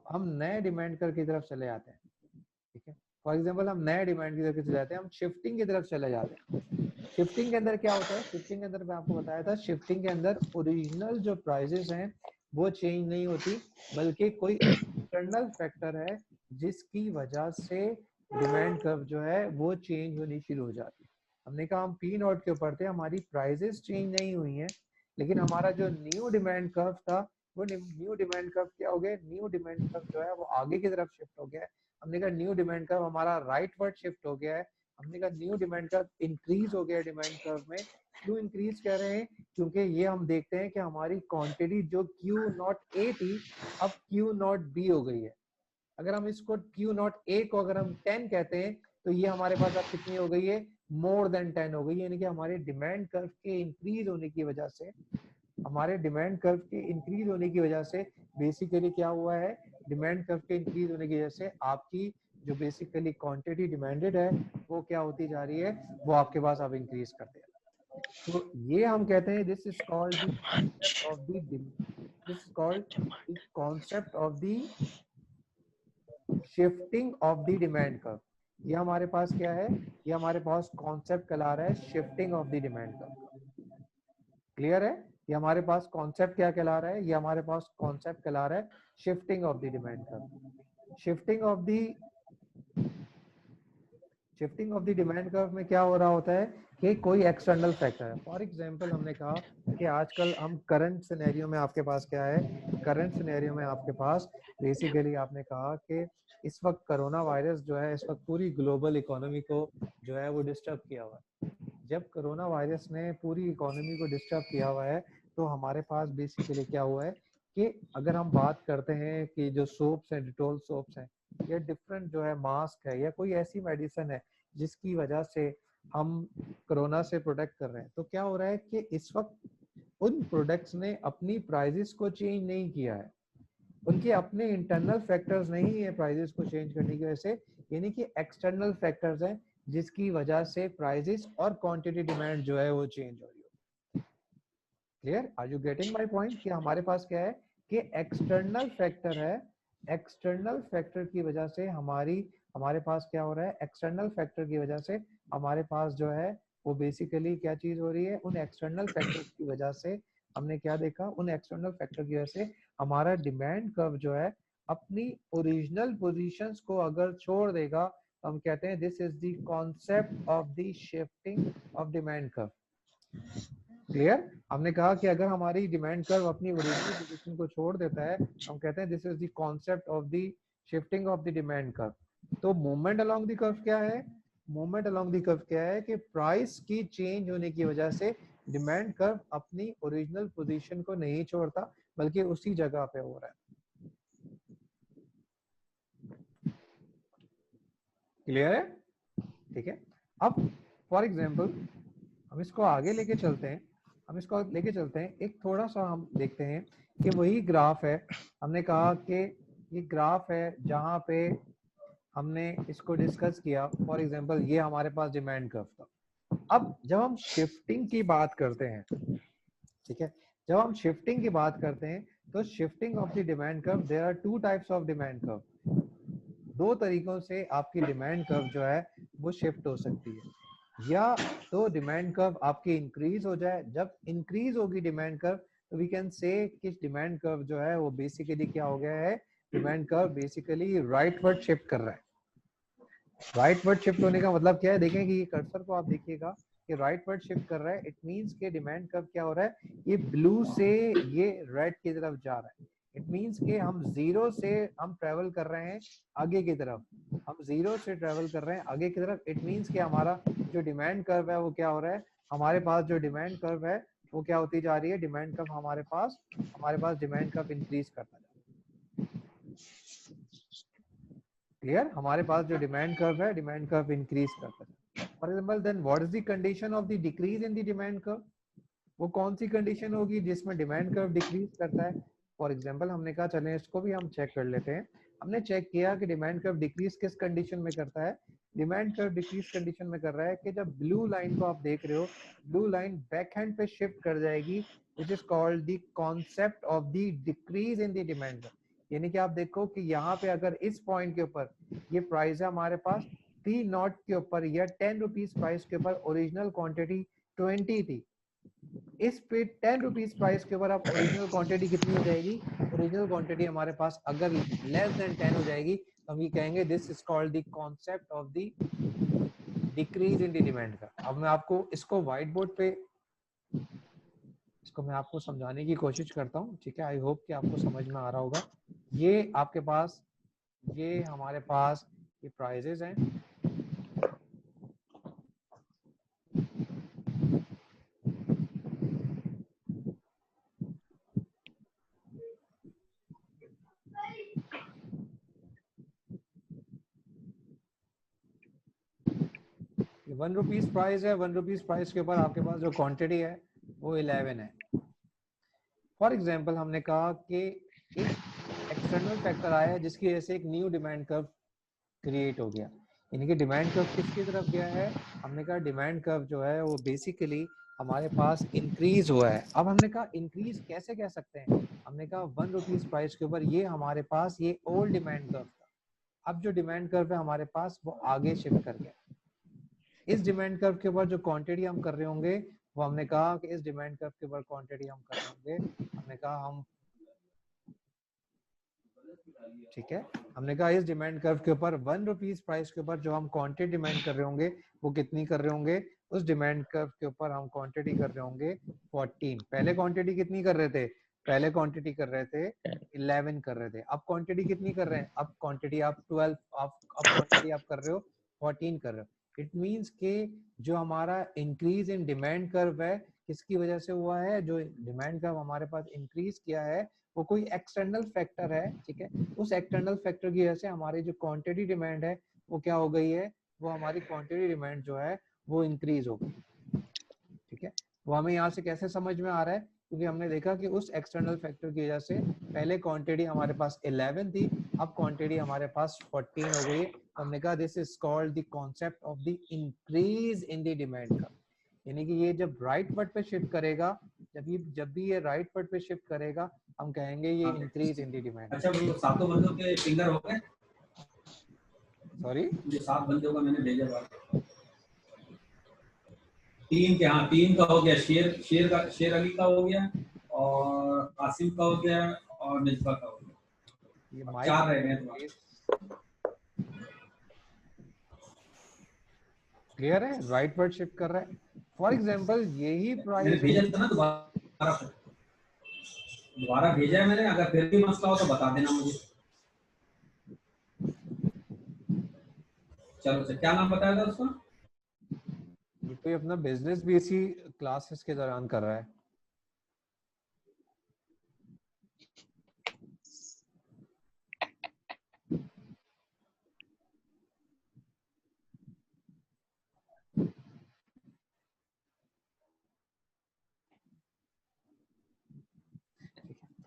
हम नए डिमांड कर्व की तरफ चले जाते हैं, ठीक है। फॉर एग्जांपल हम नए डिमांड की तरफ चले जाते हैं, हम शिफ्टिंग की तरफ चले जाते हैं। शिफ्टिंग के अंदर क्या होता है? शिफ्टिंग के अंदर मैं आपको बताया था, शिफ्टिंग के अंदर ओरिजिनल जो प्राइसेस हैं वो चेंज नहीं होती, बल्कि कोई एक्सटर्नल फैक्टर है जिसकी वजह से डिमांड कर्व जो है वो चेंज होनी शुरू हो जाती है। हमने कहा हम पी नॉट के ऊपर थे, हमारी प्राइसेस चेंज नहीं हुई हैं, लेकिन हमारा जो न्यू डिमांड कर्व था वो न्यू डिमांड कर्व क्या हो गया, न्यू डिमांड कर्व जो है वो आगे की तरफ शिफ्ट हो गया है। हमने कहा न्यू डिमांड कर्व हमारा राइट वर्ड शिफ्ट हो गया है। हमने कहा न्यू डिमांड कर्व इंक्रीज हो गया डिमांड कर्व में। क्यों इंक्रीज कह रहे हैं? क्योंकि ये हम देखते हैं कि हमारी क्वांटिटी जो क्यू नॉट ए थी अब क्यू नॉट बी हो गई है। अगर हम इसको क्यू नॉट ए को अगर हम 10 कहते हैं तो ये हमारे पास अब कितनी हो गई है, मोर देन 10 हो गई है। यानी कि हमारे डिमांड कर्व के इंक्रीज होने की वजह से, हमारे डिमांड कर्व के इंक्रीज होने की वजह से बेसिकली क्या हुआ है, डिमांड कर्व के इंक्रीज होने की वजह से आपकी जो बेसिकली क्वांटिटी डिमांडेड है वो क्या होती जा रही है, वो आपके पास अब इंक्रीज करते हैं। तो ये हम कहते हैं this is called the concept of the this is called the concept of the shifting of the demand curve. ये हमारे पास क्या है, ये हमारे पास कॉन्सेप्ट कहला रहा है shifting of the demand curve. Clear है? ये हमारे पास कॉन्सेप्ट क्या कहला रहा है, ये हमारे पास कॉन्सेप्ट कहला रहा है shifting of the demand curve. Shifting of the demand curve में क्या हो रहा होता है कि कोई एक्सटर्नल फैक्टर है। फॉर एग्जांपल हमने कहा कि आजकल हम करंट सिनेरियो में आपके पास क्या है, करंट सिनेरियो में आपके पास बेसिकली आपने कहा कि इस वक्त कोरोना वायरस जो है इस वक्त पूरी ग्लोबल इकोनॉमी को जो है वो डिस्टर्ब किया हुआ है। जब कोरोना वायरस ने पूरी इकोनॉमी को डिस्टर्ब किया हुआ है तो हमारे पास बेसिकली क्या हुआ है कि अगर हम बात करते हैं कि जो सोप्स हैं, डिटॉल सोप्स हैं, या डिफरेंट जो है मास्क है, या कोई ऐसी मेडिसिन है जिसकी वजह से हम कोरोना से प्रोटेक्ट कर रहे हैं, तो क्या हो रहा है कि इस वक्त उन प्रोडक्ट्स ने अपनी प्राइसेस को चेंज नहीं किया है, उनके अपने इंटरनल फैक्टर्स नहीं है प्राइसेस को चेंज करने की वजह से, यानी कि एक्सटर्नल फैक्टर्स हैं जिसकी वजह से प्राइसेस और क्वांटिटी डिमांड जो है वो चेंज हो रही है। Clear? Are you getting my point? कि हमारे पास क्या है कि एक्सटर्नल फैक्टर है, एक्सटर्नल फैक्टर की वजह से हमारे पास क्या हो रहा है, एक्सटर्नल फैक्टर की वजह से हमारे पास जो है वो बेसिकली क्या चीज हो रही है, उन एक्सटर्नल फैक्टर की वजह से हमने क्या देखा, उन एक्सटर्नल फैक्टर की वजह से हमारा डिमांड कर्व जो है अपनी ओरिजिनल पोजीशंस को अगर छोड़ देगा तो हम कहते हैं this is the concept of the shifting of demand curve. Clear? हमने कहा कि अगर हमारी डिमांड कर्व अपनी ओरिजिनल पोजीशन को छोड़ देता है हम कहते हैं this is the concept of the shifting of the demand curve. तो मूवमेंट अलोंग द कर्व क्या है, मूवमेंट अलोंग द कर्व क्या है कि प्राइस की चेंज होने की वजह से डिमांड कर्व अपनी ओरिजिनल पोजीशन को नहीं छोड़ता बल्कि उसी जगह पे हो रहा है। क्लियर है? ठीक है। अब फॉर एग्जांपल हम इसको आगे लेके चलते हैं, एक थोड़ा सा हम देखते हैं कि वही ग्राफ है, हमने कहा कि ये ग्राफ है जहां पे हमने इसको डिस्कस किया। फॉर एग्जांपल ये हमारे पास डिमांड कर्व था। अब जब हम शिफ्टिंग की बात करते हैं, ठीक है, जब हम शिफ्टिंग की बात करते हैं तो shifting of the demand curve, there are two types of demand curve. दो तरीकों से आपकी डिमांड कर्व जो है वो शिफ्ट हो सकती है। या तो डिमांड कर्व आपकी इंक्रीज हो जाए, जब इंक्रीज होगी डिमांड कर्व तो वी कैन से कि डिमांड कर्व जो है वो बेसिकली क्या हो गया है, demand curve basically rightward shift कर रहा है। राइटवर्ड शिफ्ट होने का मतलब क्या है, देखें कि ये कर्सर को आप देखिएगा कि राइटवर्ड शिफ्ट कर रहा है, इट मींस कि डिमांड कर्व क्या हो रहा है, ये ब्लू से ये रेड की तरफ जा रहा है। इट मींस कि हम जीरो से हम ट्रेवल कर रहे हैं आगे की तरफ, हम जीरो से ट्रेवल कर रहे हैं आगे की तरफ। इट मींस कि हमारा जो डिमांड कर्व है वो क्या हो रहा है, हमारे पास जो डिमांड कर्व है वो क्या होती जा रही है, डिमांड कर्व हमारे पास डिमांड कर्व इंक्रीज करता जा रहा है। क्लियर? हमारे पास जो डिमांड कर्व है, डिमांड कर्व इंक्रीज करता है। For example then what is the condition of the decrease in the demand curve? वो कौन सी कंडीशन होगी जिसमें डिमांड कर्व डिक्रीज करता है? फॉर एग्जांपल हमने कहा चलें इसको भी हम चेक कर लेते हैं। हमने चेक किया कि डिमांड कर्व डिक्रीज किस कंडीशन में करता है। डिमांड कर्व डिक्रीज कंडीशन में कर रहा है कि जब ब्लू लाइन को आप देख रहे हो, ब्लू लाइन बैक हैंड पे शिफ्ट कर जाएगी, which is called the concept of the decrease in the demand curve. यानी कि आप देखो कि यहाँ पे अगर इस पॉइंट के ऊपर ये प्राइस है हमारे पास P0 के ऊपर या 10 रुपीज प्राइस के ऊपर ओरिजिनल क्वांटिटी 20 थी, इस पे 10 रुपीज प्राइस के ऊपर अब ओरिजिनल क्वांटिटी कितनी हो जाएगी, ओरिजिनल क्वांटिटी हमारे पास अगर लेस देन 10 हो जाएगी तो हम ये कहेंगे this is called the concept of the decrease in the demand का। अब मैं आपको इसको व्हाइट बोर्ड पे इसको मैं आपको समझाने की कोशिश करता हूँ, ठीक है। आई होप कि आपको समझ में आ रहा होगा। ये आपके पास ये हमारे पास ये प्राइजेस हैं, ₹1 प्राइस है, ₹1 प्राइस के ऊपर आपके पास जो क्वांटिटी है वो 11 है। फॉर एग्जांपल हमने कहा कि एक एक्सटर्नल फैक्टर आया है जिसकी वजह से एक न्यू डिमांड कर्व क्रिएट हो गया, यानी कि डिमांड कर्व किसकी तरफ गया है, हमने कहा डिमांड कर्व जो है वो बेसिकली हमारे पास इंक्रीज हुआ है। अब हमने कहा इंक्रीज कैसे कह सकते हैं, हमने कहा 1 रुपीज प्राइस के ऊपर ये हमारे पास ये ओल्ड डिमांड कर्व था, अब जो डिमांड कर्व है हमारे पास वो आगे शिफ्ट कर गया। इस डिमांड कर्व के ऊपर जो क्वांटिटी हम कर रहे होंगे वो हमने कहा कि इस डिमांड कर्व के ऊपर क्वांटिटी हम कर रहे होंगे, हमने कहा हम, ठीक है, हमने कहा इस डिमांड कर्व के ऊपर 1 रुपीज प्राइस के ऊपर जो हम क्वांटिटी डिमांड कर रहे होंगे वो कितनी कर रहे होंगे, उस डिमांड कर्व के ऊपर हम क्वांटिटी कर रहे होंगे 14। पहले क्वांटिटी कितनी कर रहे थे, पहले क्वांटिटी कर रहे थे 11 कर रहे थे, अब क्वांटिटी कितनी कर रहे हैं, अब क्वांटिटी आप 12, अब क्वांटिटी आप कर रहे हो 14 कर रहे हो। इट मींस के जो हमारा इंक्रीज इन डिमांड कर्व है किसकी वजह से हुआ है, जो डिमांड कर्व हमारे पास इंक्रीज किया है वो कोई एक्सटर्नल फैक्टर है, ठीक है, उस एक्सटर्नल फैक्टर की वजह से हमारी जो क्वांटिटी डिमांड है वो क्या हो गई है, वो हमारी क्वांटिटी डिमांड जो है वो इंक्रीज हो गई, ठीक है। वो हमें यहाँ से कैसे समझ में आ रहा है, क्योंकि हमने देखा कि उस एक्सटर्नल फैक्टर की वजह से पहले क्वांटिटी हमारे पास 11 थी, अब क्वांटिटी हमारे पास 14 हो गई है, तो हमने कहा this is called the concept of the increase in the demand का, यानी कि ये जब राइट वर्ड पे शिफ्ट करेगा, जब भी ये राइट वर्ड पे शिफ्ट करेगा हम कहेंगे ये इंक्रीज इन द डिमांड। अच्छा वो सातों बंदों के फिंगर हो गए, सॉरी जो 7 बंदों का मैंने भेजा था, 3 के, हाँ 3 का हो गया, शेर अली का हो गया और आसिम का हो गया और मिसबा का हो गया, ये अब माइक 4 रह गए तुम्हारे। क्लियर है, राइट वर्ड शिफ्ट कर रहा है। फॉर एग्जांपल यही मैंने प्राइस, भेजा था ना दोबारा भेजा है मैंने, अगर फिर भी मसला हो तो बता देना मुझे। चलो सर, क्या नाम बताया था उसका? ये कोई अपना बिजनेस भी इसी क्लासेस के दौरान कर रहा है।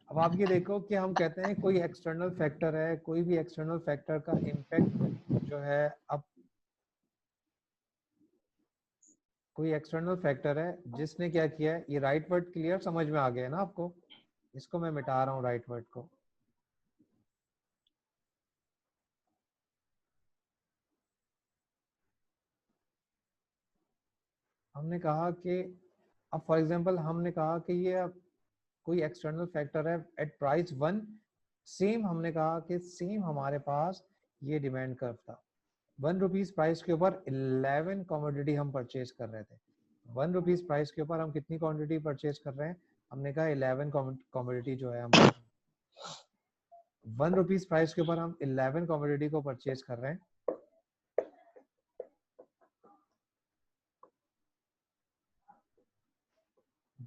अब आप ये देखो कि हम कहते हैं कोई एक्सटर्नल फैक्टर है, कोई भी एक्सटर्नल फैक्टर का इम्पैक्ट जो है, अब कोई एक्सटर्नल फैक्टर है जिसने क्या किया है, ये राइट वर्ड क्लियर समझ में आ गया है ना आपको, इसको मैं मिटा रहा हूँ राइट वर्ड को। हमने कहा कि अब फॉर एग्जांपल हमने कहा कि ये अब कोई एक्सटर्नल फैक्टर है एट प्राइस 1, सेम हमने कहा कि सेम हमारे पास ये डिमांड कर्व था, 1 रुपीज प्राइस के ऊपर 11 कमोडिटी हम परचेज कर रहे थे। 1 रुपीज प्राइस के ऊपर हम कितनी क्वांटिटी परचेज कर रहे हैं, हमने कहा 11 कमोडिटी जो है हम 1 रुपीज प्राइस के ऊपर हम 11 कमोडिटी को परचेज कर रहे हैं।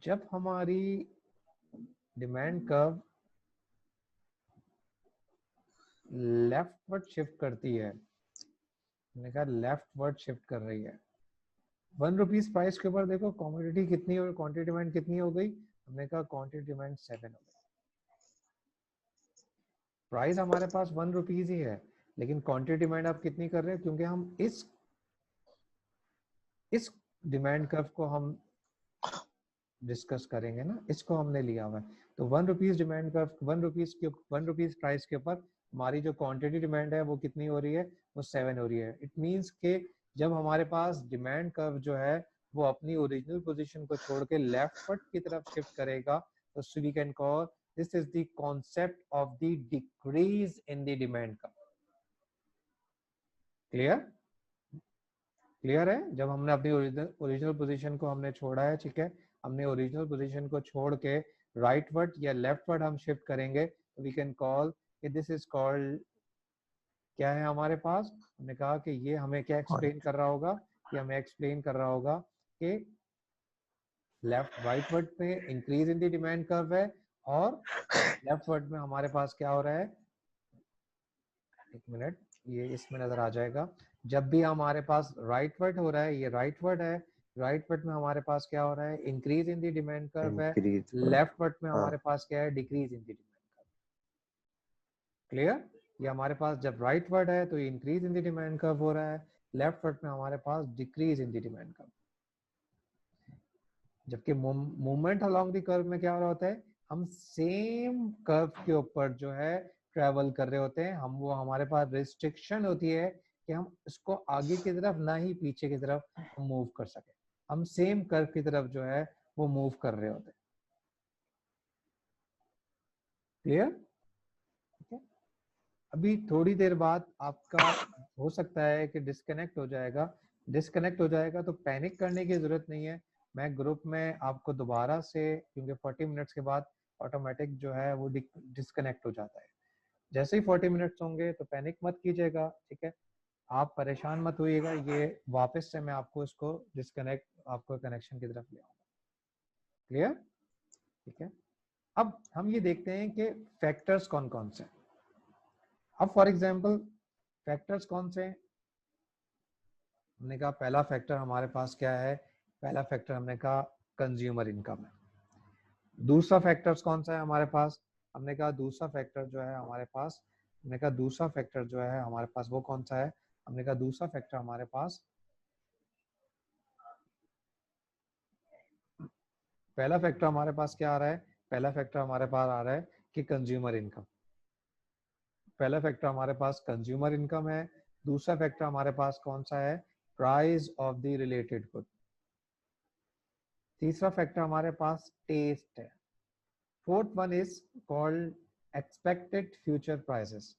जब हमारी demand curve left word shift करती है, हमने कहा लेफ्ट वर्ड शिफ्ट कर रही है, 1 रुपीज प्राइस के ऊपर देखो कमोडिटी कितनी और क्वांटिटी डिमांड कितनी हो गई, हमने कहा क्वांटिटी डिमांड 7 हो गई। प्राइस हमारे पास 1 रुपीज ही है, लेकिन क्वांटिटी डिमांड आप कितनी कर रहे हैं, क्योंकि हम इस डिमांड कर्व को हम डिस्कस करेंगे ना, इसको हमने लिया हुआ है। तो 1 rupees demand curve, 1 rupees price के ऊपर हमारी जो क्वांटिटी डिमांड है वो कितनी हो रही है, वो 7 हो रही है। इट मींस के जब हमारे पास डिमांड कर्व जो है वो अपनी ओरिजिनल पोजीशन को छोड़ के लेफ्ट वर्ड की तरफ शिफ्ट करेगा, तो we can call this is the concept of the decrease in the demand curve. Clear है, जब हमने अपनी ओरिजिनल पोजीशन को हमने छोड़ा है, ठीक है, हमने ओरिजिनल पोजीशन को छोड़ के राइट वर्ड या लेफ्ट वर्ड हम शिफ्ट करेंगे, तो वी कैन कॉल कि दिस इज कॉल्ड, क्या है हमारे पास, हमने कहा कि ये हमें क्या एक्सप्लेन कर रहा होगा, कि हमें एक्सप्लेन कर रहा होगा कि लेफ्ट राइट वर्ड पे increase in the demand curve है और लेफ्ट वर्ड में हमारे पास क्या हो रहा है, एक मिनट ये इसमें नजर आ जाएगा, जब भी हमारे पास राइट वर्ड हो रहा है, ये राइट वर्ड है, राइट वर्ड में हमारे पास क्या हो रहा है, increase in the demand curve है, लेफ्ट वर्ड में हमारे पास क्या है, decrease in the demand curve. Clear, ये हमारे पास जब राइट वर्ड है तो ये increase in the demand curve हो रहा है, लेफ्ट वर्ड में हमारे पास decrease in the demand curve. जबकि मूवमेंट अलोंग द कर्व में क्या हो रहा होता है, हम सेम कर्व के ऊपर जो है ट्रेवल कर रहे होते हैं, हम वो हमारे पास रिस्ट्रिक्शन होती है कि हम इसको आगे की तरफ ना ही पीछे की तरफ मूव कर सके, हम सेम कर्व की तरफ जो है वो मूव कर रहे होते हैं। क्लियर? ठीक है, अभी थोड़ी देर बाद आपका हो सकता है कि डिस्कनेक्ट हो जाएगा। डिस्कनेक्ट हो जाएगा तो पैनिक करने की जरूरत नहीं है, मैं ग्रुप में आपको दोबारा से, क्योंकि 40 मिनट्स के बाद ऑटोमेटिक जो है वो डिस्कनेक्ट हो जाता है। जैसे ही 40 मिनट्स होंगे तो पैनिक मत कीजिएगा, ठीक है, आप परेशान मत होइएगा, ये वापस से मैं आपको इसको डिस्कनेक्ट, आपको कनेक्शन की तरफ ले आऊंगा। क्लियर? ठीक है, अब हम ये देखते हैं कि फैक्टर्स कौन कौन से हैं। अब फॉर एग्जांपल फैक्टर्स कौन से हैं, हमने कहा पहला फैक्टर हमारे पास क्या है, पहला फैक्टर हमने कहा कंज्यूमर इनकम है। दूसरा फैक्टर्स कौन सा है हमारे पास, हमने कहा दूसरा फैक्टर जो है हमारे पास, हमने कहा दूसरा फैक्टर जो है हमारे पास वो कौन सा है, हमने कहा दूसरा फैक्टर हमारे पास, पहला फैक्टर हमारे पास क्या आ रहा है, पहला फैक्टर हमारे पास आ रहा है कि कंज्यूमर इनकम, पहला फैक्टर हमारे पास कंज्यूमर इनकम है। दूसरा फैक्टर हमारे पास कौन सा है, price of the related good. तीसरा फैक्टर हमारे पास टेस्ट है। Fourth one is called expected future prices.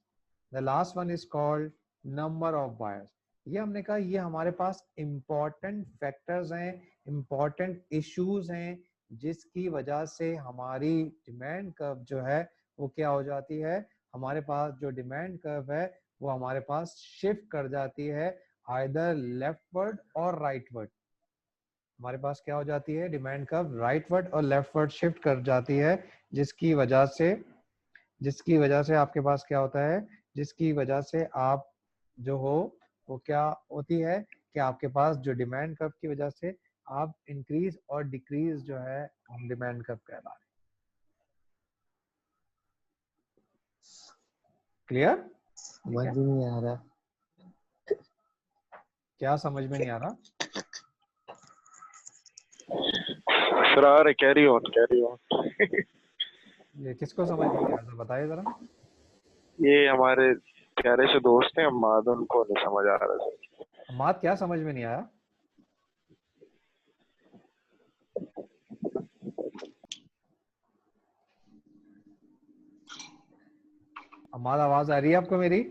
The last one is called number of buyers. ये हमने कहा ये हमारे पास इंपॉर्टेंट फैक्टर्स हैं, इंपॉर्टेंट इश्यूज हैं, जिसकी वजह से हमारी डिमांड कर्व जो है वो क्या हो जाती है, हमारे पास जो डिमांड कर्व है वो हमारे पास शिफ्ट कर जाती है आइदर लेफ्टवर्ड और राइटवर्ड। हमारे पास क्या हो जाती है, डिमांड कर्व राइटवर्ड और लेफ्टवर्ड शिफ्ट कर जाती है, जिसकी वजह से आपके पास क्या होता है, जिसकी वजह से आप जो हो वो क्या होती है कि आपके पास जो डिमांड कर्व की वजह से आप इंक्रीज और डिक्रीज जो है हम डिमांड कर्व कहला रहे हैं। क्लियर? समझ ही नहीं आ रहा। क्या समझ में नहीं आ रहा? सर आ रहे, कैरी ऑन। ये किसको समझ में नहीं आ रहा बताइए जरा। ये हमारे प्यारे से दोस्त हैं अम्माद, उनको नहीं समझ आ रहा सर। अम्माद क्या समझ में नहीं आया? अम्माद आवाज आ रही है आपको मेरी?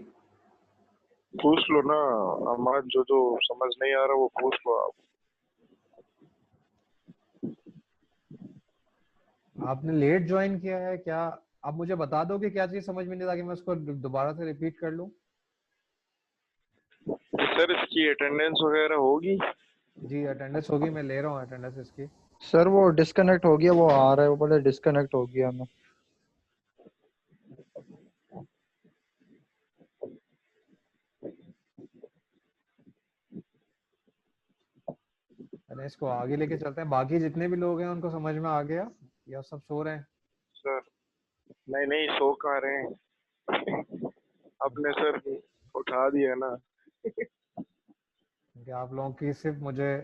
पूछ लो ना अम्माद, जो जो समझ नहीं आ रहा वो पूछ लो आप। आपने लेट ज्वाइन किया है क्या? आप मुझे बता दोगे क्या चीज समझ में नहीं, ताकि मैं उसको दोबारा से रिपीट कर लूं। सर इसकी अटेंडेंस वगैरह होगी? जी अटेंडेंस होगी, मैं ले रहा हूँ अटेंडेंस इसकी। सर वो डिस्कनेक्ट हो गया, वो आ रहा है, वो बोले डिस्कनेक्ट हो गया हमें। अरे इसको आगे लेके चलते हैं, बाकी जितने भी लोग हैं उनको समझ में आ गया या सब सो रहे हैं? सर नहीं नहीं, सो कहाँ रहे हैं, अपने सर उठा दिया ना। क्योंकि आप लोगों की सिर्फ मुझे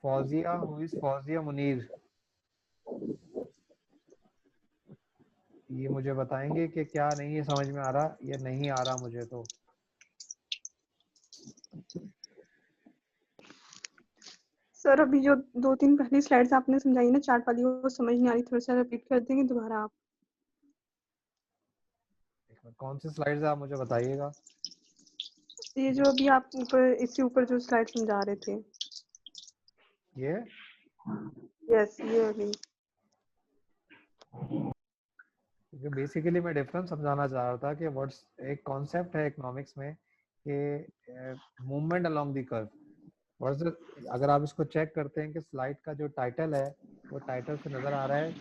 फौजिया, हु इज फौजिया मुनीर, ये मुझे बताएंगे कि क्या नहीं है समझ में आ रहा या नहीं आ रहा मुझे तो। सर अभी जो 2-3 पहली स्लाइड्स आपने समझाई ना चार्ट वाली, वो समझ नहीं आ रही, थोड़ा सा रिपीट कर देंगे दोबारा आप? एक मिनट, कौन सी स्लाइड्स है आप मुझे बताइएगा। ये जो अभी आप ऊपर, इसके ऊपर जो स्लाइड समझा रहे थे। ये यस, ये अभी। क्योंकि बेसिकली मैं डिफरेंस समझाना चाह रहा था कि व्हाट्स एक कॉन्सेप्ट है इकोनॉमिक्स में कि movement along the curve. What's, अगर आप इसको चेक करते हैं कि स्लाइड का जो टाइटल है वो टाइटल से नजर आ रहा है,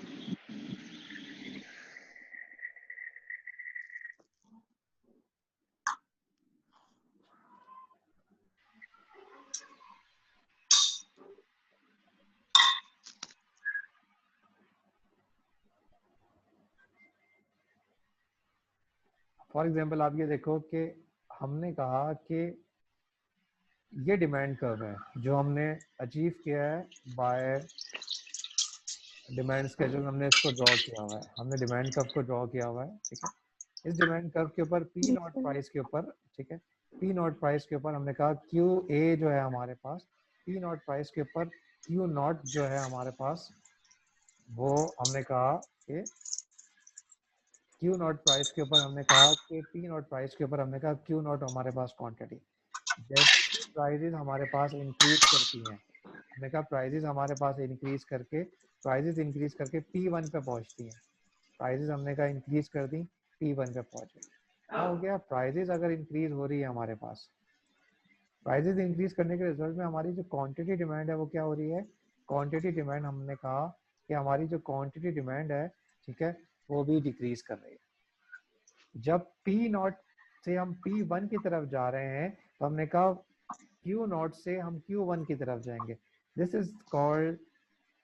फॉर एग्जांपल आप ये देखो कि हमने कहा कि ये डिमांड कर्व है जो हमने अचीव किया है बाय डिमांड स्केड्यूल, हमने इसको ड्रॉ किया हुआ है, हमने डिमांड कर्व को ड्रॉ किया हुआ है, ठीक है। इस डिमांड कर्व के ऊपर P G not sir. Price के ऊपर, ठीक है, पी नॉट प्राइस के ऊपर हमने कहा क्यू ए जो है हमारे पास, पी नॉट प्राइस के ऊपर क्यू नॉट जो है हमारे पास, वो हमने कहा कि क्यू नॉट प्राइस के ऊपर हमने कहा कि पी नॉट प्राइस के ऊपर हमने कहा क्यू नॉट हमारे पास क्वांटिटी, जैसे ही प्राइजेस हमारे पास इंक्रीज करती हैं, हमने कहा प्राइजेस हमारे पास इंक्रीज करके, प्राइजेस इंक्रीज करके P1 पे पहुंचती हैं, प्राइजेस हमने कहा इंक्रीज कर दी, P1 पे पहुंचे। क्या हो गया, प्राइजेस अगर इंक्रीज हो रही है हमारे पास, प्राइजेस इंक्रीज करने के रिजल्ट में हमारी जो क्वांटिटी डिमांड है वो क्या हो रही है, क्वांटिटी डिमांड हमने कहा कि हमारी जो क्वांटिटी डिमांड है, ठीक है, वो भी डिक्रीज कर रही है। जब P नॉट से हम P1 की तरफ जा रहे हैं तो हमने कहा Q नॉट से हम Q1 की तरफ जाएंगे। This is called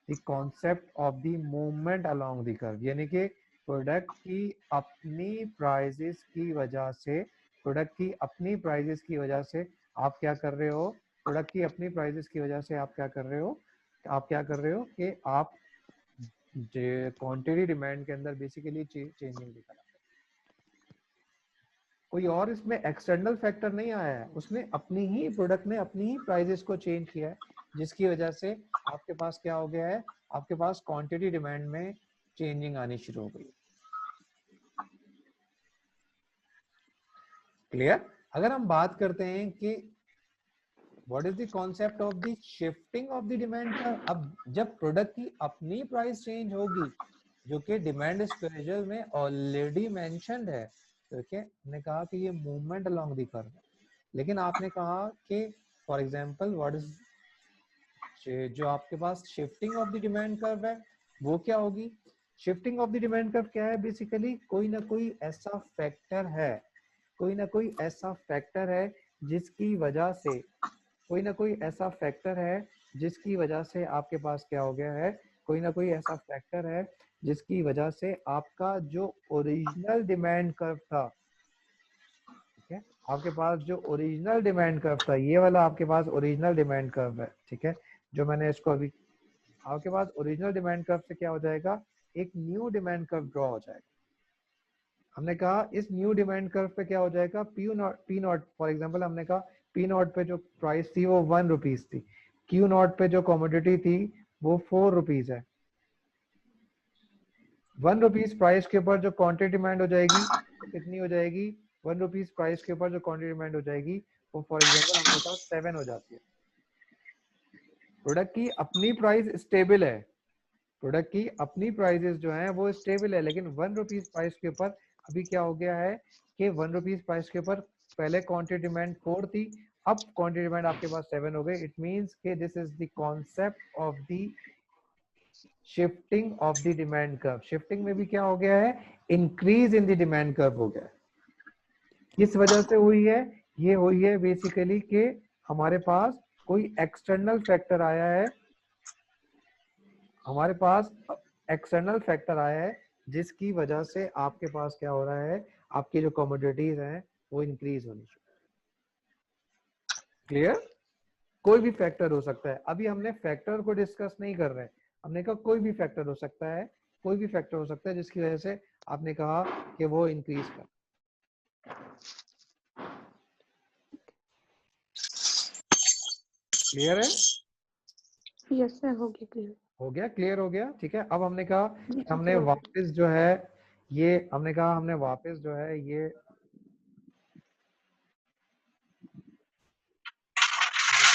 the concept of the movement along the curve, यानी कि प्रोडक्ट की अपनी प्राइजेस की वजह से, प्रोडक्ट की अपनी प्राइजेस की वजह से आप क्या कर रहे हो, प्रोडक्ट की अपनी प्राइजेस की वजह से आप क्या कर रहे हो, आप क्या कर रहे हो कि आप क्वांटिटी डिमांड के अंदर बेसिकली चेंजिंग दिखा रहा है। कोई और इसमें एक्सटर्नल फैक्टर नहीं आया है, उसने अपनी ही प्रोडक्ट ने अपनी ही प्राइजेस को चेंज किया है, जिसकी वजह से आपके पास क्या हो गया है, आपके पास क्वांटिटी डिमांड में चेंजिंग आनी शुरू हो गई। क्लियर? अगर हम बात करते हैं कि what is the concept of the shifting of the demand का, अब जब प्रोडक्ट की अपनी प्राइस चेंज होगी, जो कि डिमांड स्केड्यूल में ऑलरेडी मेंशन्ड है, ठीक है, हमने कहा कि ये मूवमेंट अलोंग द कर्व है, लेकिन आपने कहा कि फॉर एग्जांपल व्हाट इज जो आपके पास shifting of the demand curve है वो क्या होगी, shifting of the demand curve क्या है, बेसिकली कोई ना कोई ऐसा फैक्टर है, कोई ना कोई ऐसा फैक्टर है जिसकी वजह से, कोई ना कोई ऐसा फैक्टर है जिसकी वजह से आपके पास क्या हो गया है, कोई ना कोई ऐसा फैक्टर है जिसकी वजह से आपका जो ओरिजिनल डिमांड कर्व था, ठीक है, आपके पास जो ओरिजिनल डिमांड कर्व था, ये वाला आपके पास ओरिजिनल डिमांड कर्व है, ठीक है, जो मैंने इसको अभी, आपके पास ओरिजिनल डिमांड कर्व से क्या हो जाएगा, एक न्यू डिमांड कर्व ड्रॉ हो जाएगा। हमने कहा इस न्यू डिमांड कर्व पे क्या हो जाएगा, पी नॉट फॉर एग्जांपल हमने कहा पी नॉट पे जो प्राइस थी वो 1 रुपीज थी, क्यू नॉट पे जो कमोडिटी थी वो 4 रुपीज है। 1 रुपीज प्राइस के ऊपर जो क्वांटिटी डिमांड हो जाएगी वो कितनी हो जाएगी, 1 रुपीज प्राइस के ऊपर जो क्वांटिटी डिमांड हो जाएगी वो फॉर एग्जांपल हमने कहा 7 हो जाती है। प्रोडक्ट की अपनी प्राइस स्टेबल है, प्रोडक्ट की अपनी प्राइसेस जो हैं वो स्टेबल है, लेकिन 1 रुपीज प्राइस के ऊपर अभी क्या हो गया है कि 1 रुपीज प्राइस के ऊपर पहले क्वांटिटी डिमांड 4 थी, अब क्वांटिटी डिमांड आपके पास 7 हो गई। इट मींस कि this is the concept of the shifting of the demand curve. Shifting में भी क्या हो गया है, increase in the demand curve हो गया है। किस वजह से हुई है, ये हुई है बेसिकली कि हमारे पास कोई एक्सटर्नल फैक्टर आया है, हमारे पास एक्सटर्नल फैक्टर आया है जिसकी वजह से आपके पास क्या हो रहा है, आपकी जो कमोडिटीज हैं वो इंक्रीज होनी चाहिए। क्लियर? कोई भी फैक्टर हो सकता है, अभी हमने फैक्टर को डिस्कस नहीं कर रहे हैं, हमने कहा कोई भी फैक्टर हो सकता है, कोई भी फैक्टर हो सकता है जिसकी वजह से आपने कहा कि वो इंक्रीज कर। क्लियर है? यस सर, हो गया क्लियर। हो गया, क्लियर हो गया, ठीक है। अब हमने कहा जी कि हमने सर, हो गया। वापस जो है ये, हमने कहा हमने वापस जो है ये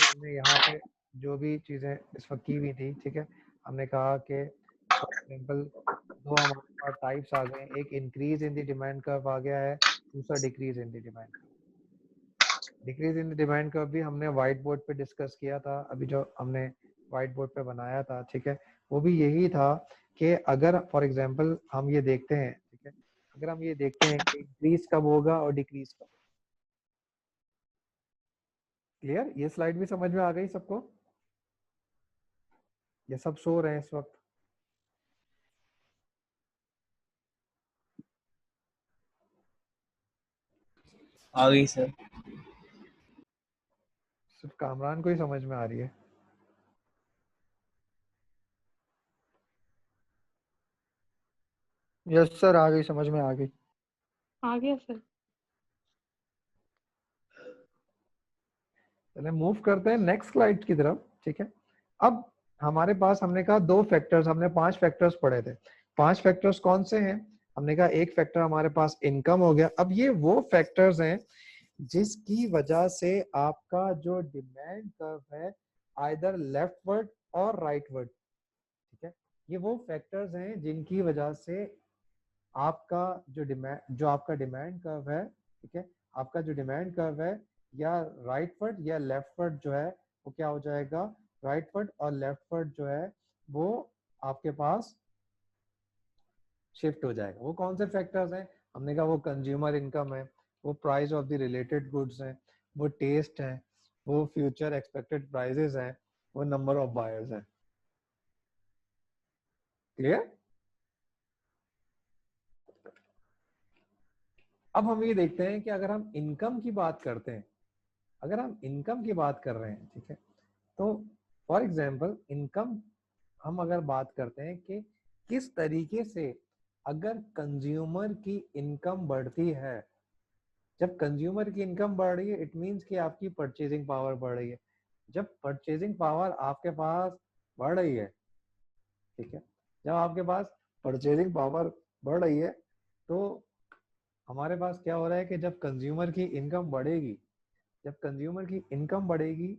हमने यहाँ पे जो भी चीजें इस वक्त की हुई थी, ठीक है, हमने कहा कि फॉर एग्जाम्पल दो हमारे पास टाइप्स आ गए, एक increase in the demand curve आ गया है, दूसरा decrease in the demand curve. Decrease in the demand curve भी हमने व्हाइट बोर्ड पे डिस्कस किया था, अभी जो हमने व्हाइट बोर्ड पे बनाया था, ठीक है, वो भी यही था कि अगर फॉर एग्जाम्पल हम ये देखते हैं, ठीक है, अगर हम ये देखते हैं कि इंक्रीज कब होगा और डिक्रीज कब। क्लियर? ये स्लाइड भी समझ में आ गई सबको? ये सब सो रहे हैं इस वक्त? आ गई सर। सिर्फ कामरान को ही समझ में आ रही है? यस सर, आ गई, समझ में आ गई। आ गया सर। चलिए मूव करते हैं नेक्स्ट स्लाइड की तरफ। ठीक है, अब हमारे पास हमने कहा दो फैक्टर्स, हमने 5 फैक्टर्स पढ़े थे। 5 फैक्टर्स कौन से हैं? हमने कहा एक फैक्टर हमारे पास इनकम हो गया। अब ये वो फैक्टर्स हैं जिसकी वजह से आपका जो डिमांड कर्व है आइदर लेफ्टवर्ड और राइटवर्ड, ठीक है, ये वो फैक्टर्स हैं जिनकी वजह से आपका जो आपका डिमांड कर्व है, ठीक है, आपका जो डिमांड कर्व है या राइटवर्ड या लेफ्टवर्ड जो है वो क्या हो जाएगा, राइटवर्ड और लेफ्टवर्ड जो है वो आपके पास शिफ्ट हो जाएगा। वो कौन से फैक्टर्स हैं? हमने कहा वो कंज्यूमर इनकम है, वो price of the related goods हैं, वो टेस्ट है, वो फ्यूचर एक्सपेक्टेड प्राइसेस हैं, वो नंबर ऑफ बायर्स हैं। क्लियर? अब हम ये देखते हैं कि अगर हम इनकम की बात करते हैं, अगर हम इनकम की बात कर रहे हैं, ठीक है, तो फॉर एग्जांपल इनकम हम अगर बात करते हैं कि किस तरीके से अगर कंज्यूमर की इनकम बढ़ती है, जब कंज्यूमर की इनकम बढ़ रही है इट मींस कि आपकी परचेजिंग पावर बढ़ रही है। जब परचेजिंग पावर आपके पास बढ़ रही है, ठीक है, जब आपके पास परचेजिंग पावर बढ़ रही है तो हमारे पास क्या हो रहा है कि जब कंज्यूमर की इनकम बढ़ेगी, जब कंज्यूमर की इनकम बढ़ेगी,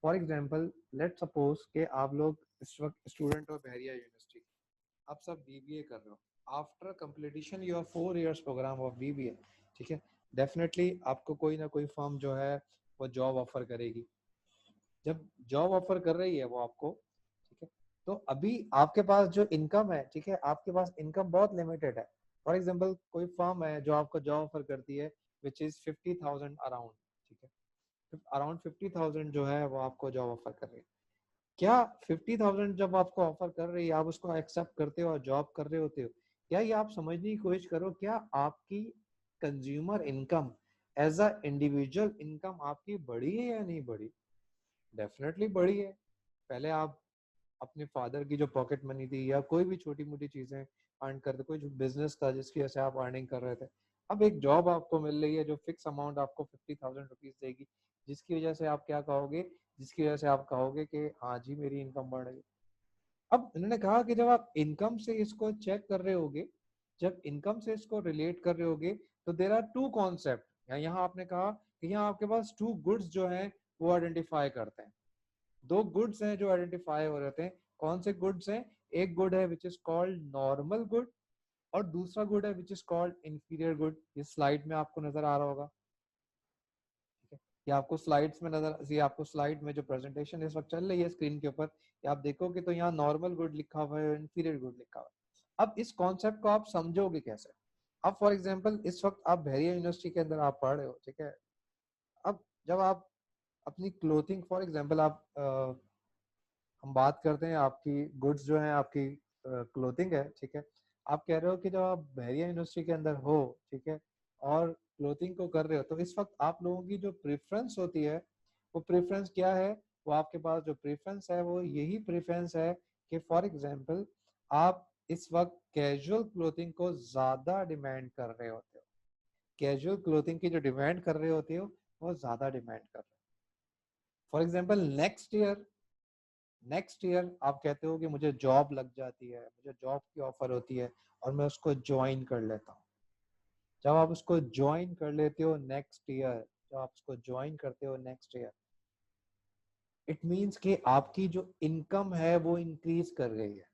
फॉर एग्जांपल लेट्स सपोज कि आप लोग इस वक्त स्टूडेंट ऑफ बहरिया यूनिवर्सिटी, आप सब बीबीए कर रहे हो, after completion your 4 years program of BBA, ठीक है, डेफिनेटली आपको कोई ना कोई फर्म जो है वो जॉब ऑफर करेगी। जब जॉब ऑफर कर रही है वो आपको, ठीक है, तो अभी आपके पास जो इनकम है, ठीक है, आपके पास इनकम बहुत लिमिटेड है। फॉर एग्जांपल कोई फर्म है जो आपको जॉब ऑफर करती है विच इज 50,000 अराउंड, ठीक है, अराउंड 50,000 जो है वो आपको जॉब ऑफर कर रही है। क्या 50,000 जब आपको ऑफर कर रही है आप उसको एक्सेप्ट करते हो और जॉब कर रहे होते हो? क्या ये आप समझने की कोशिश करो, क्या आपकी consumer income as a individual income आपकी बढ़ी है या नहीं बढ़ी? डेफिनेटली बढ़ी है। पहले आप अपने फादर की जो पॉकेट मनी थी या कोई भी छोटी मोटी चीजें अर्न करते, कोई बिजनेस था जिसकी वजह से आप अर्निंग कर रहे थे, अब एक जॉब आपको मिल रही है जो फिक्स अमाउंट आपको 50,000 रुपीज देगी, जिसकी वजह से आप क्या कहोगे, जिसकी वजह से आप कहोगे कि हाँ जी मेरी इनकम बढ़ रही है। अब इन्होंने कहा कि जब आप इनकम से इसको चेक कर रहे होगे, जब इनकम से इसको रिलेट कर रहे होगे, तो देर आर टू कॉन्सेप्ट। यहाँ आपने कहा कि यहाँ आपके पास 2 गुड्स जो हैं वो आइडेंटिफाई करते हैं, 2 गुड्स हैं जो आइडेंटिफाई हो रहे हैं। कौन से गुड्स हैं? एक गुड है which is called normal good और दूसरा गुड है which is called inferior good. ये स्लाइड में आपको नजर आ रहा होगा, ठीक है, ये आपको स्लाइड्स में नजर, ये आपको स्लाइड में जो प्रेजेंटेशन इस वक्त चल रही है स्क्रीन के ऊपर, ये आप देखोगे तो यहाँ नॉर्मल गुड लिखा हुआ है, इंफीरियर गुड लिखा हुआ है। अब इस कॉन्सेप्ट को आप समझोगे कैसे? अब फॉर एग्जाम्पल इस वक्त आप बहरिया यूनिवर्सिटी के अंदर आप पढ़ रहे हो, ठीक है, अब जब आप अपनी क्लोथिंग, फॉर एग्जाम्पल आप हम बात करते हैं आपकी गुड्स जो है आपकी क्लोथिंग है, ठीक है, आप कह रहे हो कि जब आप बहरिया यूनिवर्सिटी के अंदर हो, ठीक है, और क्लोथिंग को कर रहे हो, तो इस वक्त आप लोगों की जो प्रेफरेंस होती है वो प्रेफरेंस क्या है? वो आपके पास जो प्रेफरेंस है वो यही प्रेफरेंस है कि फॉर एग्जांपल आप इस वक्त कैजुअल क्लोथिंग को ज्यादा डिमांड कर रहे होते हो, कैजुअल क्लोथिंग की जो डिमांड कर रहे होते हो वो ज्यादा डिमांड कर रहे हो। फॉर एग्जाम्पल नेक्स्ट ईयर आप कहते हो कि मुझे जॉब लग जाती है, मुझे जॉब की ऑफर होती है और मैं उसको ज्वाइन कर लेता हूँ। जब आप उसको ज्वाइन कर लेते हो नेक्स्ट ईयर, जब आप उसको ज्वाइन करते हो नेक्स्ट ईयर, इट मींस कि आपकी जो इनकम है वो इंक्रीज कर गई है।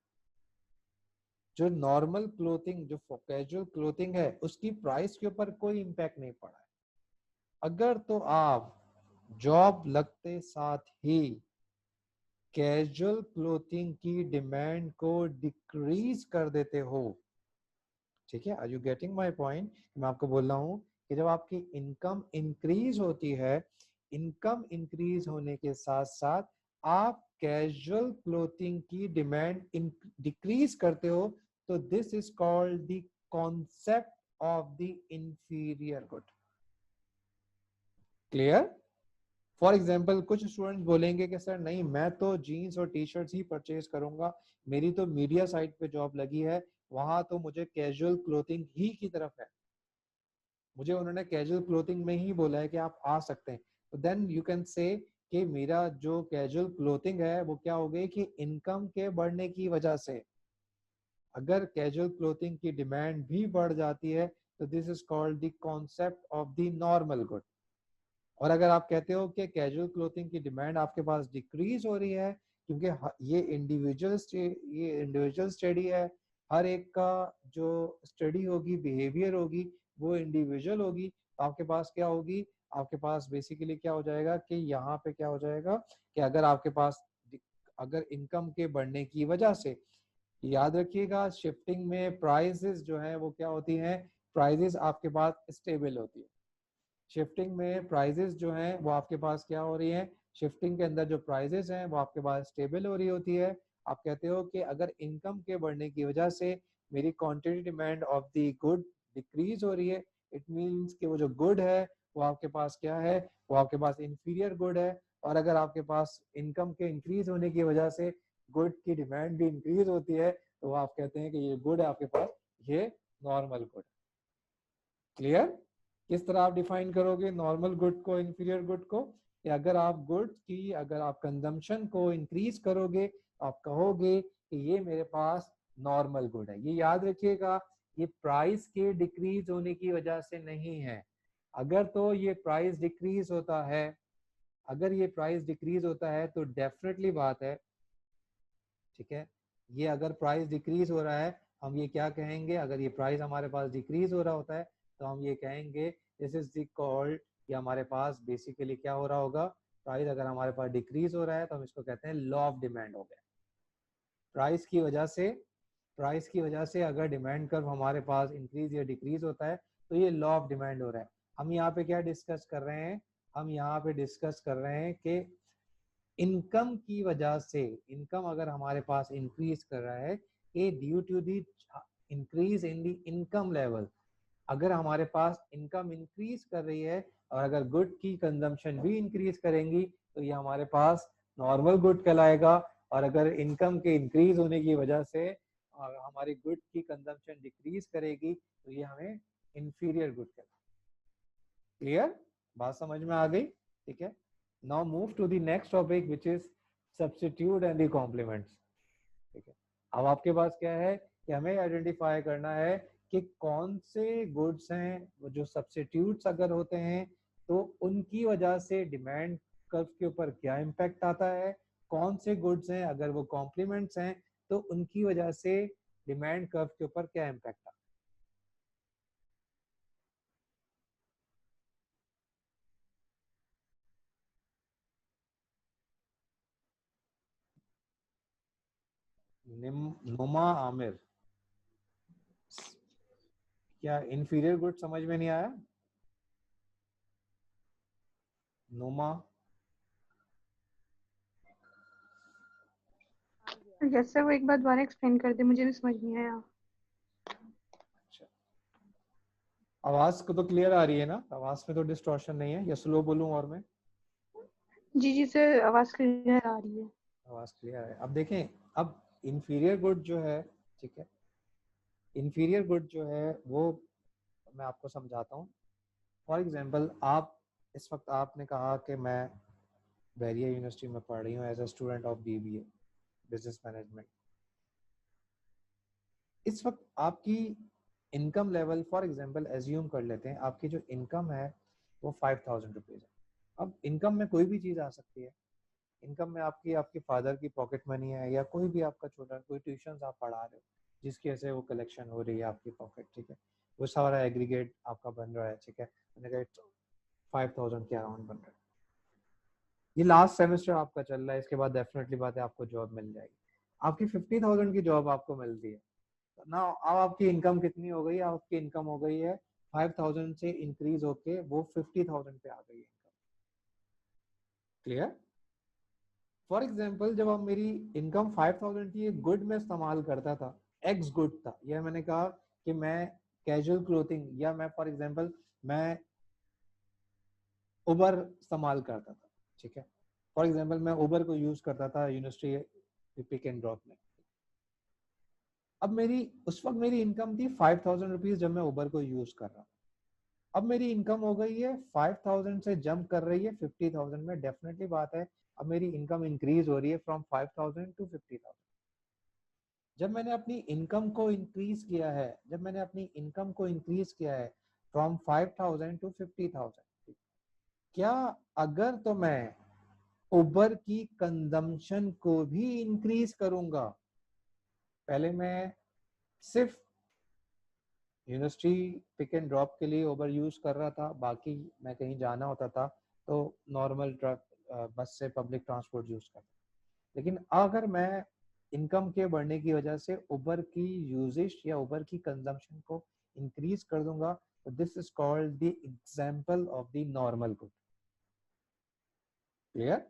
जो नॉर्मल क्लोथिंग, जो कैजुअल क्लोथिंग है उसकी प्राइस के ऊपर कोई इम्पैक्ट नहीं पड़ा है। अगर तो आप जॉब लगते साथ ही कैजुअल क्लोथिंग की डिमांड को डिक्रीज कर देते हो, ठीक है, are you getting my point? मैं आपको बोल रहा हूँ कि जब आपकी इनकम इंक्रीज होती है, इनकम इंक्रीज होने के साथ साथ आप कैजुअल क्लोथिंग की डिमांड डिक्रीज करते हो, तो this is called the concept of the inferior good. Clear? For example कुछ स्टूडेंट्स बोलेंगे कि सर नहीं, मैं तो जीन्स और टी शर्ट्स ही परचेज करूंगा, मेरी तो मीडिया साइट पे जॉब लगी है, वहां तो मुझे कैजुअल क्लोथिंग ही की तरफ है, मुझे उन्होंने कैजुअल क्लोथिंग में ही बोला है कि आप आ सकते हैं। तो देन यू कैन से कि मेरा जो कैजुअल क्लोथिंग है वो क्या हो गई कि इनकम के बढ़ने की वजह से, अगर कैजुअल क्लोथिंग की डिमांड भी बढ़ जाती है तो this is called the concept of the normal good. और अगर आप कहते हो कि कैजुअल क्लोथिंग की डिमांड आपके पास डिक्रीज हो रही है, क्योंकि ये इंडिविजुअल स्टडी है, हर एक का जो स्टडी होगी, बिहेवियर होगी, वो इंडिविजुअल होगी, तो आपके पास क्या होगी, आपके पास बेसिकली क्या हो जाएगा कि यहाँ पे क्या हो जाएगा कि अगर आपके पास अगर इनकम के बढ़ने की वजह से, याद रखिएगा शिफ्टिंग में प्राइसेस जो है वो क्या होती हैं, प्राइसेस आपके पास स्टेबल होती है। शिफ्टिंग में प्राइजेस जो हैं वो आपके पास क्या हो रही हैं, शिफ्टिंग के अंदर जो प्राइजेस हैं वो आपके पास स्टेबल हो रही होती है। आप कहते हो कि अगर इनकम के बढ़ने की वजह से मेरी quantity demand of the good decrease हो रही है, इट मींस कि वो जो गुड है वो आपके पास क्या है, वो आपके पास इंफीरियर गुड है। और अगर आपके पास इनकम के इंक्रीज होने की वजह से गुड की डिमांड भी इंक्रीज होती है, तो आप कहते हैं कि ये गुड है आपके पास, ये नॉर्मल गुड। क्लियर? किस तरह आप डिफाइन करोगे नॉर्मल गुड को, इंफीरियर गुड को? कि अगर आप गुड की, अगर आप कंजम्पशन को इंक्रीज करोगे, आप कहोगे कि ये मेरे पास नॉर्मल गुड है। ये याद रखिएगा, ये प्राइस के डिक्रीज होने की वजह से नहीं है। अगर तो ये प्राइस डिक्रीज होता है, अगर ये प्राइस डिक्रीज होता है तो डेफिनेटली बात है, ठीक है, ये अगर प्राइस डिक्रीज हो रहा है, हम ये क्या कहेंगे, अगर ये प्राइस हमारे पास डिक्रीज हो रहा होता है तो हम ये कहेंगे दिस इज द कॉल्ड, कि हमारे पास बेसिकली क्या हो रहा होगा, प्राइस अगर हमारे पास डिक्रीज हो रहा है तो हम इसको कहते हैं लॉ ऑफ डिमांड हो गया। प्राइस की वजह से अगर डिमांड कर्व हमारे पास इंक्रीज या डिक्रीज होता है तो ये लॉ ऑफ डिमांड हो रहा है। हम यहाँ पे क्या डिस्कस कर रहे हैं, हम यहाँ पे डिस्कस कर रहे हैं कि इनकम की वजह से, इनकम अगर हमारे पास इंक्रीज कर रहा है, ये due to the increase in the income level, अगर हमारे पास इनकम इंक्रीज कर रही है और अगर गुड की कंजम्पशन भी इंक्रीज करेंगी तो ये हमारे पास नॉर्मल गुड कहलाएगा। और अगर इनकम के इंक्रीज होने की वजह से हमारी गुड की कंजम्पशन डिक्रीज करेगी तो ये हमें इंफीरियर गुड कहलाएगा। क्लियर? बात समझ में आ गई? ठीक है, now move to the next topic which is substitute and the complements. ठीक है, अब आपके पास क्या है कि हमें आइडेंटिफाई करना है कि कौन से गुड्स हैं वो जो सब्स्टिट्यूट्स अगर होते हैं तो उनकी वजह से डिमांड कर्व के ऊपर क्या इम्पैक्ट आता है, कौन से गुड्स हैं अगर वो कॉम्प्लीमेंट्स हैं तो उनकी वजह से डिमांड कर्व के ऊपर क्या इम्पैक्ट आता है। नुमा आमिर, क्या इंफीरियर गुड समझ में नहीं आया? नुमा, यस सर, वो एक बार दोबारा एक्सप्लेन कर दे, मुझे भी समझ नहीं आया। आवाज को तो क्लियर आ रही है ना, आवाज में तो डिस्टॉर्शन नहीं है, या स्लो बोलूं और मैं? जी जी सर, आवाज क्लियर आ रही है। आवाज क्लियर है। अब देखें, अब इंफीरियर गुड जो है, ठीक है, इंफीरियर गुड जो है वो मैं आपको समझाता हूँ। फॉर एग्जांपल, आप इस वक्त आपने कहा कि मैं बैरिया यूनिवर्सिटी में पढ़ रही हूँ as a student of BBA business management. इस वक्त आपकी income level, for example assume कर लेते हैं आपकी जो इनकम है वो 5000 रुपीज़ है। अब इनकम में कोई भी चीज़ आ सकती है, इनकम में आपकी आपके फादर की पॉकेट मनी है या कोई भी आपका छोटा कोई ट्यूशन आप पढ़ा रहे हो जिसकी वजह से वो कलेक्शन हो रही है आपकी पॉकेट, ठीक है, वो सारा एग्रीगेट आपका बन रहा है, ठीक है, 5000 के अराउंड बन रहा है। ये लास्ट सेमेस्टर आपका चल रहा है, इसके बाद डेफिनेटली बात है आपको जॉब मिल जाएगी। आपकी 50,000 की जॉब आपको मिलती है ना, अब आपकी इनकम कितनी हो गई? आपकी इनकम हो गई है 5000 से इंक्रीज होके वो 50,000 पे आ गई है इनकम। क्लियर? फॉर एग्जाम्पल, जब आप मेरी इनकम 5000 थी, एक गुड में इस्तेमाल करता था, एक्स गुड था, यह मैंने कहा कि मैं कैजुअल क्लोथिंग, या मैं फॉर एग्जाम्पल मैं उबर इस्तेमाल करता था, ठीक है। फॉर एग्जांपल मैं उबर को यूज करता था यूनिवर्सिटी पिक एंड ड्रॉप में। अब मेरी उस वक्त मेरी इनकम थी 5000 रुपीज जब मैं उबर को यूज कर रहा हूँ। अब मेरी इनकम हो गई है 5000 से जंप कर रही है 50000 में। डेफिनेटली बात है अब मेरी इनकम इंक्रीज हो रही है फ्रॉम 5000 टू 50000। जब मैंने अपनी इनकम को इंक्रीज किया है, जब मैंने अपनी इनकम को इंक्रीज किया है फ्रॉम 5000 टू 50000, क्या अगर तो मैं उबर की कंजम्पशन को भी इंक्रीज करूंगा, पहले मैं सिर्फ यूनिवर्सिटी पिक एंड ड्रॉप के लिए उबर यूज कर रहा था, बाकी मैं कहीं जाना होता था तो नॉर्मल ट्रक बस से पब्लिक ट्रांसपोर्ट यूज करता। लेकिन अगर मैं इनकम के बढ़ने की वजह से उबर की यूजेज या उबर की कंजम्पशन को इंक्रीज कर दूंगा, तो this is called the example of the normal good. Clear?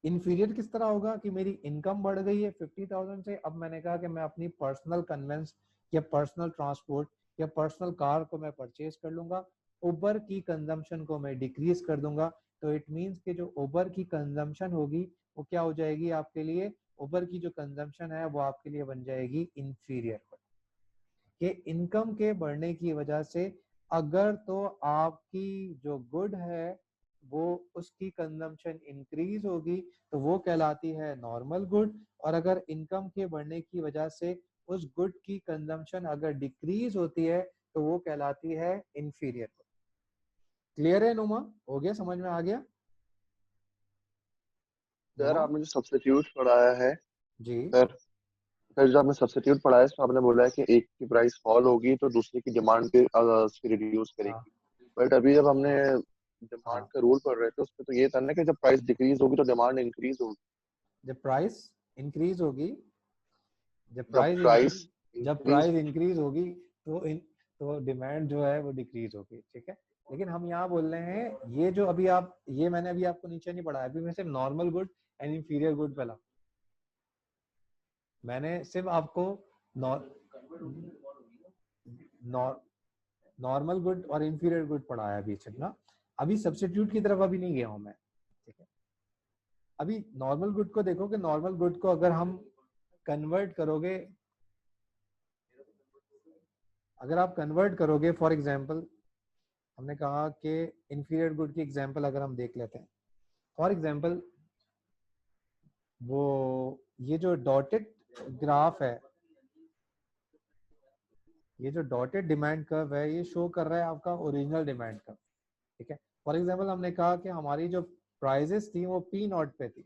Inferior किस तरह होगा कि मेरी इनकम बढ़ गई है 50000 से, अब मैंने कहा कि मैं अपनी पर्सनल कन्वेंस या पर्सनल ट्रांसपोर्ट या पर्सनल कार को मैं परचेज कर लूंगा, उबर की कंजम्पशन को मैं डिक्रीज कर दूंगा। तो इट मींस कि जो उबर की कंजम्पशन होगी वो क्या हो जाएगी आपके लिए, उबर की जो कंजम्पशन है वो आपके लिए बन जाएगी इंफीरियर गुड। कि इनकम के बढ़ने की वजह से अगर तो आपकी जो गुड है वो उसकी कंजम्पशन इंक्रीज होगी तो वो कहलाती है नॉर्मल गुड, और अगर इनकम के बढ़ने की वजह से उस गुड की कंजम्पशन अगर डिक्रीज होती है तो वो कहलाती है इंफीरियर गुड। क्लियर है नुमा? हो गया, समझ में आ गया? सर नुमा आपने जो सब्स्टिट्यूट पढ़ाया है जी, सर जो आपने सब्स्टिट्यूट पढ़ाया है इसमें आपने बोला है कि एक की प्राइस फॉल होगी तो दूसरे की डिमांड पे रिड्यूस हाँ करेगी। बट अभी जब हमने डिमांड हाँ, का रूल पढ़ रहे थे उसमें तो ये था ना कि जब प्राइस डिक्रीज होगी तो डिमांड इंक्रीज होगी। जब प्राइस इंक्रीज होगी, जब जब प्राइस प्राइस जब इंक्रीज प्राइस इंक्रीज होगी तो डिमांड जो है वो डिक्रीज होगी, ठीक है। लेकिन हम यहाँ बोल रहे हैं ये जो अभी आप, ये मैंने अभी आपको नीचे नहीं पढ़ाया, अभी मैं सिर्फ normal good and inferior good पढ़ा। मैंने सिर्फ आपको नॉर्मल गुड और इंफीरियर गुड पढ़ाया अभी सिर्फ ना, अभी सब्स्टिट्यूट की तरफ अभी नहीं गया हूं मैं, ठीक है। अभी नॉर्मल गुड को देखो कि नॉर्मल गुड को अगर हम कन्वर्ट करोगे, अगर आप कन्वर्ट करोगे फॉर एग्जांपल, हमने कहा कि इंफीरियर गुड की एग्जांपल अगर हम देख लेते हैं, फॉर एग्जांपल वो ये जो डॉटेड ग्राफ है, ये जो डॉटेड डिमांड कर्व है ये शो कर रहा है आपका ओरिजिनल डिमांड कर्व, ठीक है। फॉर एग्जांपल हमने कहा कि हमारी जो प्राइजेस थी वो पी नॉट पे थी,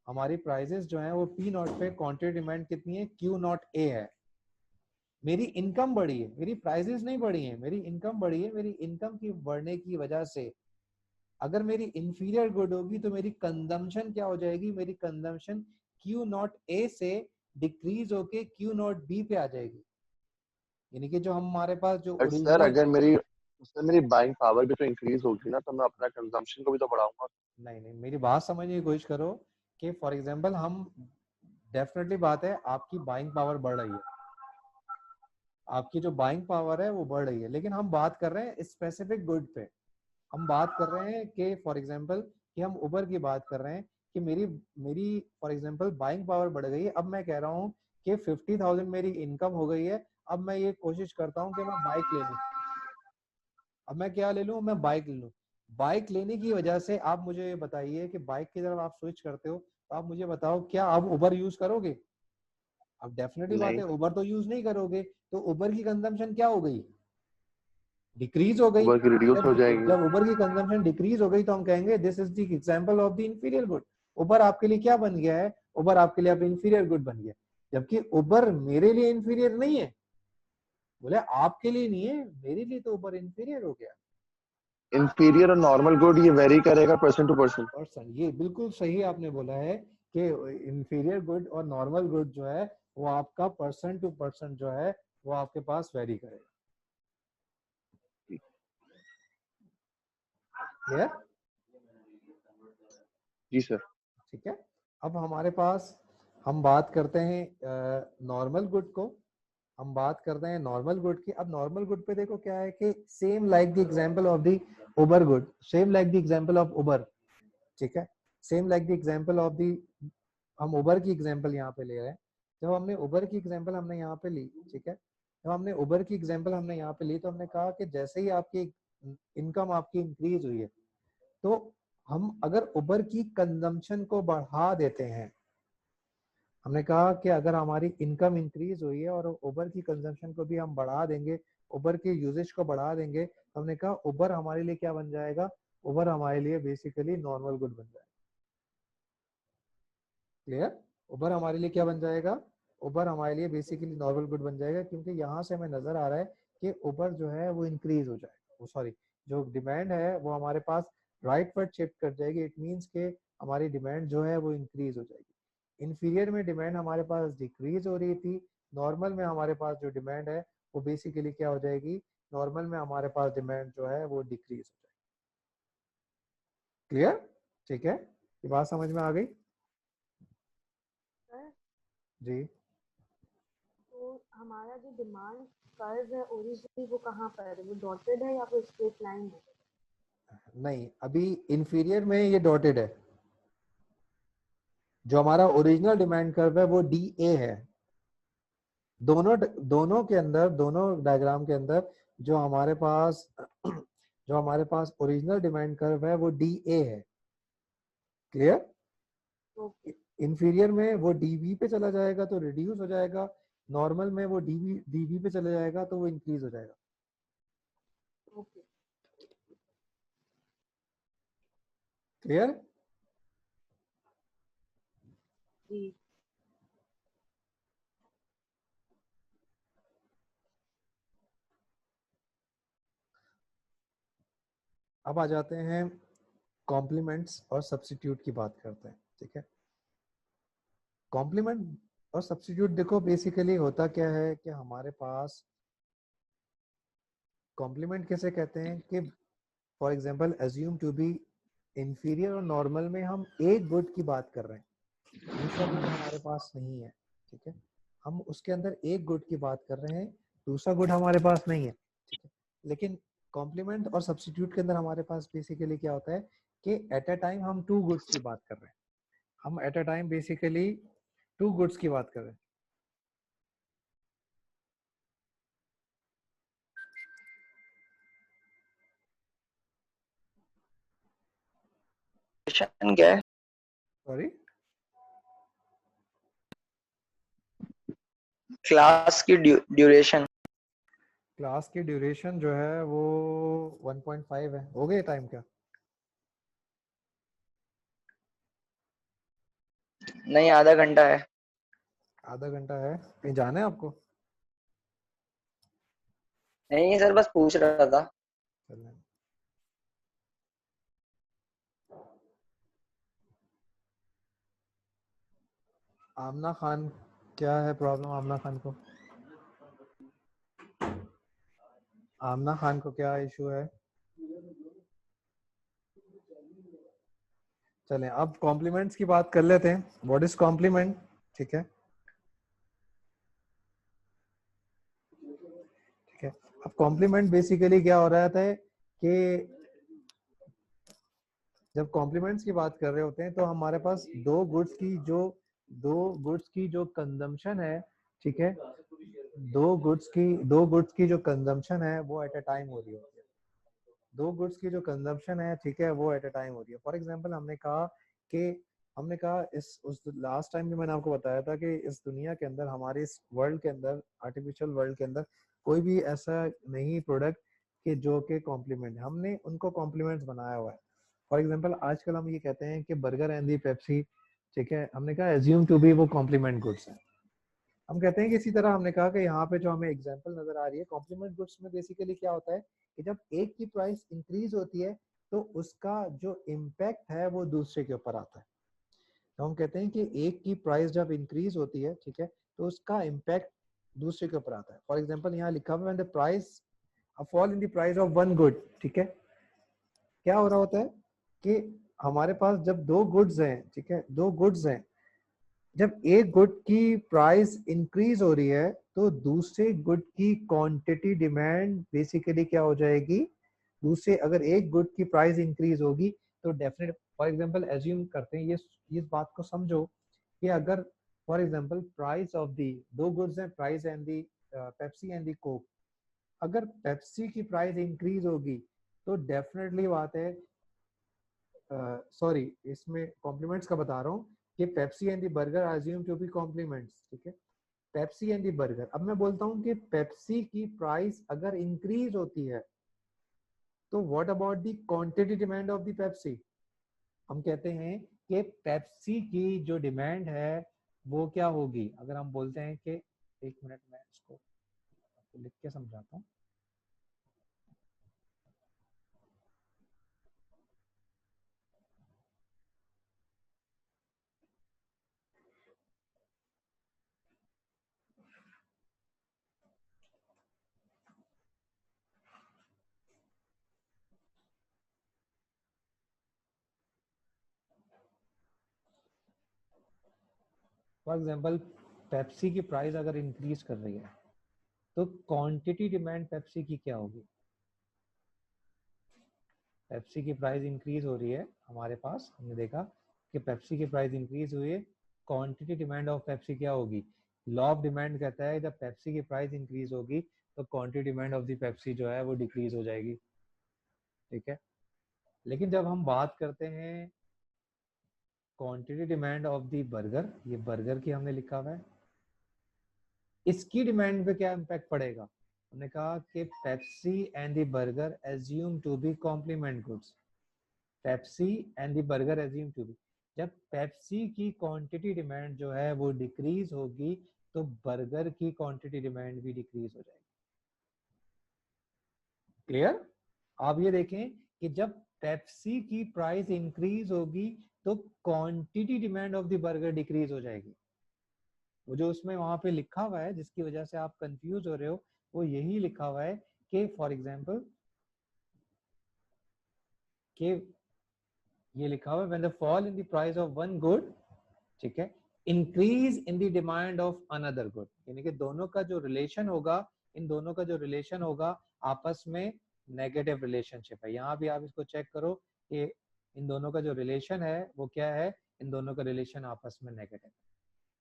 हमारी प्राइजेस जो है वो पी नॉट पे, क्वांटिटी डिमांड कितनी है, क्यू नॉट ए है। मेरी इनकम बढ़ी है, मेरी प्राइजेस नहीं बढ़ी है, मेरी इनकम बढ़ी है। मेरी इनकम की बढ़ने की वजह से अगर मेरी इंफीरियर गुड होगी तो मेरी कंजम्पशन क्या हो जाएगी, मेरी कंजम्पशन क्यू नॉट ए से डिक्रीज होके क्यू नॉट बी पे आ जाएगी। यानी कि जो हमारे पास जो बट सर ओरिजिनल, अगर मेरी उससे मेरी बाइंग पावर भी तो इंक्रीज होगी ना तो मैं अपना कंजम्पशन को भी तो बढ़ाऊंगा। नहीं नहीं, मेरी बात समझने की कोशिश करो कि फॉर एग्जांपल हम, डेफिनेटली बात है आपकी बाइंग पावर बढ़ रही है, आपकी जो बाइंग पावर है वो बढ़ रही है, लेकिन हम बात कर रहे हैं स्पेसिफिक गुड पे। हम बात कर रहे हैं कि फॉर एग्जांपल कि हम उबर की बात कर रहे हैं कि मेरी मेरी फॉर एग्जांपल बाइंग पावर बढ़ गई है। अब मैं कह रहा हूँ कि 50,000 मेरी इनकम हो गई है, अब मैं ये कोशिश करता हूँ कि मैं बाइक ले लूँ। अब मैं क्या ले लूँ, मैं बाइक ले लूँ। बाइक लेने की वजह से आप मुझे ये बताइए कि बाइक की तरफ आप स्विच करते हो, तो आप मुझे बताओ क्या आप उबर यूज करोगे? अब डेफिनेटली बात नहीं है उबर तो यूज नहीं करोगे, तो उबर की कंजम्पशन क्या हो गई, डिक्रीज हो गई। ओवर की रिड्यूस हो जब जाएगी। जब उबर की कंजम्पशन डिक्रीज हो गई तो हम कहेंगे this is the example of the inferior good. Uber आपके लिए क्या बन गया है, उबर आपके लिए अब इंफीरियर गुड बन गया, जबकि उबर मेरे लिए इंफीरियर नहीं है। बोले आपके लिए नहीं है, मेरे लिए तो उबर इंफीरियर हो गया। इंफीरियर और नॉर्मल गुड ये वेरी करेगा पर्सन टू पर्सन। पर्सन, ये बिल्कुल सही आपने बोला है कि इंफीरियर गुड और नॉर्मल गुड जो है वो आपका पर्सन टू पर्सन जो है वो आपके पास वेरी करेगा। क्लियर? जी सर। ठीक है। अब हमारे पास हम बात करते हैं नॉर्मल गुड को, हम बात करते हैं नॉर्मल गुड की। अब नॉर्मल गुड पे देखो क्या है कि same like the example of the Uber good, same like the example of Uber, ठीक है, same like the example of the, हम उबर की एग्जांपल यहाँ पे ले रहे हैं। जब हमने उबर की एग्जांपल हमने यहाँ पे ली, ठीक है, जब हमने उबर की एग्जांपल हमने यहाँ पे ली तो हमने कहा कि जैसे ही आपकी इनकम आपकी इंक्रीज हुई है तो हम अगर उबर की कंजम्पशन को बढ़ा देते हैं, हमने कहा कि अगर हमारी इनकम इंक्रीज हुई है और उबर की कंजम्पशन को भी हम बढ़ा देंगे, उबर के यूजेज को बढ़ा देंगे, तो हमने कहा उबर हमारे लिए क्या बन जाएगा, उबर हमारे लिए बेसिकली नॉर्मल गुड बन जाएगा। क्लियर? उबर हमारे लिए क्या बन जाएगा, उबर हमारे लिए बेसिकली नॉर्मल गुड बन जाएगा, क्योंकि यहाँ से हमें नजर आ रहा है कि उबर जो है वो इंक्रीज हो जाएगा, वो सॉरी जो डिमांड है वो हमारे पास राइट वर्ड शिफ्ट कर जाएगी। इट मीन्स के हमारी डिमांड जो है वो इंक्रीज हो जाएगी। इंफीरियर में डिमांड हमारे पास डिक्रीज हो रही थी, नॉर्मल में हमारे पास जो डिमांड है वो बेसिकली क्या हो जाएगी, नॉर्मल में हमारे पास डिमांड जो है वो डिक्रीज हो जाएगी। क्लियर? ठीक है, ये बात समझ में आ गई सर जी? तो हमारा जो डिमांड कर्व है ओरिजिनली वो कहाँ पर है, वो डॉटेड है या फिर स्ट्रेट लाइन है? नहीं, अभी इंफीरियर में ये डॉटेड है। जो हमारा ओरिजिनल डिमांड कर्व है वो DA है। दोनों के अंदर, दोनों डायग्राम के अंदर जो हमारे पास ओरिजिनल डिमांड कर्व है वो DA है। क्लियर? ओके इंफीरियर में वो DB पे चला जाएगा तो रिड्यूस हो जाएगा, नॉर्मल में वो DB पे चला जाएगा तो वो इंक्रीज हो जाएगा। Okay clear? जी अब आ जाते हैं कॉम्प्लीमेंट्स और सब्स्टिट्यूट की बात करते हैं, ठीक है। कॉम्प्लीमेंट और सब्स्टिट्यूट देखो बेसिकली होता क्या है कि हमारे पास कॉम्प्लीमेंट कैसे कहते हैं कि for example assume to be inferior और नॉर्मल में हम एक गुड की बात कर रहे हैं, दूसरा गुड हमारे पास नहीं है, ठीक है, हम उसके अंदर एक गुड की बात कर रहे हैं, दूसरा गुड हमारे पास नहीं है, ठीक है। लेकिन कॉम्प्लीमेंट और सब्स्टिट्यूट के अंदर हमारे पास बेसिकली क्या होता है कि एट अ टाइम हम टू गुड्स की बात कर रहे हैं, हम at a time basically two goods की बात कर रहे हैं। क्या है? सॉरी, क्लास की ड्यूरेशन। क्लास की ड्यूरेशन जो है वो 1.5 है। हो गया टाइम क्या? नहीं, आधा घंटा है। आधा घंटा है। कहीं जाना है आपको? नहीं सर, बस पूछ रहा था। चलना। आमना खान, क्या है प्रॉब्लम आमना खान को? आमना खान को क्या इशू है? चलें अब कॉम्प्लीमेंट्स की बात कर लेते हैं। What is complement? ठीक है, ठीक है। अब कॉम्प्लीमेंट बेसिकली क्या हो रहा था कि जब कॉम्प्लीमेंट्स की बात कर रहे होते हैं तो हमारे पास दो गुड्स की जो कंजम्पशन है, ठीक है, दो गुड्स की जो कंजम्पशन है वो एट अ टाइम हो रही होती है, दो गुड्स की जो कंजम्पशन है, ठीक है, वो एट अ टाइम हो रही है। फॉर एग्जांपल हमने कहा इस उस लास्ट टाइम भी मैंने आपको बताया था कि इस दुनिया के अंदर, हमारे इस वर्ल्ड के अंदर, आर्टिफिशियल वर्ल्ड के अंदर कोई भी ऐसा नहीं प्रोडक्ट कि जो के कॉम्प्लीमेंट, हमने उनको कॉम्प्लीमेंट्स बनाया हुआ है। फॉर एग्जांपल आजकल हम ये कहते हैं कि बर्गर एंड दी पेप्सी, ठीक है, हमने कहा एज्यूम टू बी वो कॉम्प्लीमेंट गुड्स है। हम कहते हैं कि इसी तरह हमने कहा कि यहाँ पे जो हमें एग्जांपल नजर आ रही है कॉम्प्लीमेंट गुड्स में बेसिकली क्या होता है कि जब एक की प्राइस इंक्रीज होती है तो उसका जो इम्पैक्ट है वो दूसरे के ऊपर आता है। तो हम कहते हैं कि एक की प्राइस जब इंक्रीज होती है, ठीक है, तो उसका इम्पैक्ट दूसरे के ऊपर आता है। फॉर एग्जांपल यहाँ लिखा हुआ है the price a fall in the price of one good, ठीक है, क्या हो रहा होता है कि हमारे पास जब दो गुड्स हैं, ठीक है, दो गुड्स हैं, जब एक गुड की प्राइस इंक्रीज हो रही है तो दूसरे गुड की क्वांटिटी डिमांड बेसिकली क्या हो जाएगी, दूसरे अगर एक गुड की प्राइस इंक्रीज होगी तो डेफिनेट, फॉर एग्जांपल एज्यूम करते हैं, ये इस बात को समझो कि अगर for example price of the दो गुड्स हैं, price and the Pepsi and the Coke, अगर पेप्सी की प्राइस इंक्रीज होगी तो डेफिनेटली बात है, सॉरी इसमें कॉम्प्लीमेंट्स का बता रहा हूँ कि Pepsi and the burger assume to be complements, ठीक है, पेप्सी एंड दी बर्गर। अब मैं बोलता हूँ कि पेप्सी की प्राइस अगर इंक्रीज होती है तो what about the quantity demand of the Pepsi, हम कहते हैं कि पेप्सी की जो डिमांड है वो क्या होगी, अगर हम बोलते हैं कि, एक मिनट मैं इसको लिख के समझाता हूँ। फॉर एग्जांपल पेप्सी की प्राइस अगर इंक्रीज कर रही है तो क्वांटिटी डिमांड पेप्सी की क्या होगी, पेप्सी की प्राइस इंक्रीज हो रही है हमारे पास, हमने देखा कि पेप्सी की प्राइस इंक्रीज हुई है, क्वांटिटी डिमांड ऑफ पेप्सी क्या होगी, लॉ ऑफ डिमांड कहता है जब पेप्सी की प्राइस इंक्रीज होगी तो quantity demand of the Pepsi जो है वो डिक्रीज हो जाएगी, ठीक है। लेकिन जब हम बात करते हैं quantity demand of the burger, ये बर्गर की हमने लिखा हुआ है, इसकी डिमांड पे क्या इम्पैक्ट पड़ेगा, हमने कहा कि Pepsi and the burger assume to be complement goods, Pepsi and the burger assume to be, जब पेप्सी की क्वांटिटी डिमांड जो है वो डिक्रीज होगी तो बर्गर की क्वांटिटी डिमांड भी डिक्रीज हो जाएगी। क्लियर? आप ये देखें कि जब पेप्सी की प्राइस इंक्रीज होगी तो quantity demand of the burger decrease हो जाएगी। वो जो उसमें वहां पे लिखा हुआ है जिसकी वजह से आप कंफ्यूज हो रहे हो, वो यही लिखा हुआ है कि फॉर एग्जांपल कि ये लिखा हुआ है when the fall in the price of one good, ठीक है, increase in the demand of another good, यानी कि दोनों का जो रिलेशन होगा, इन दोनों का जो रिलेशन होगा आपस में नेगेटिव रिलेशनशिप है। यहाँ भी आप इसको चेक करो कि इन दोनों का जो रिलेशन है वो क्या है, इन दोनों का रिलेशन आपस में नेगेटिव है।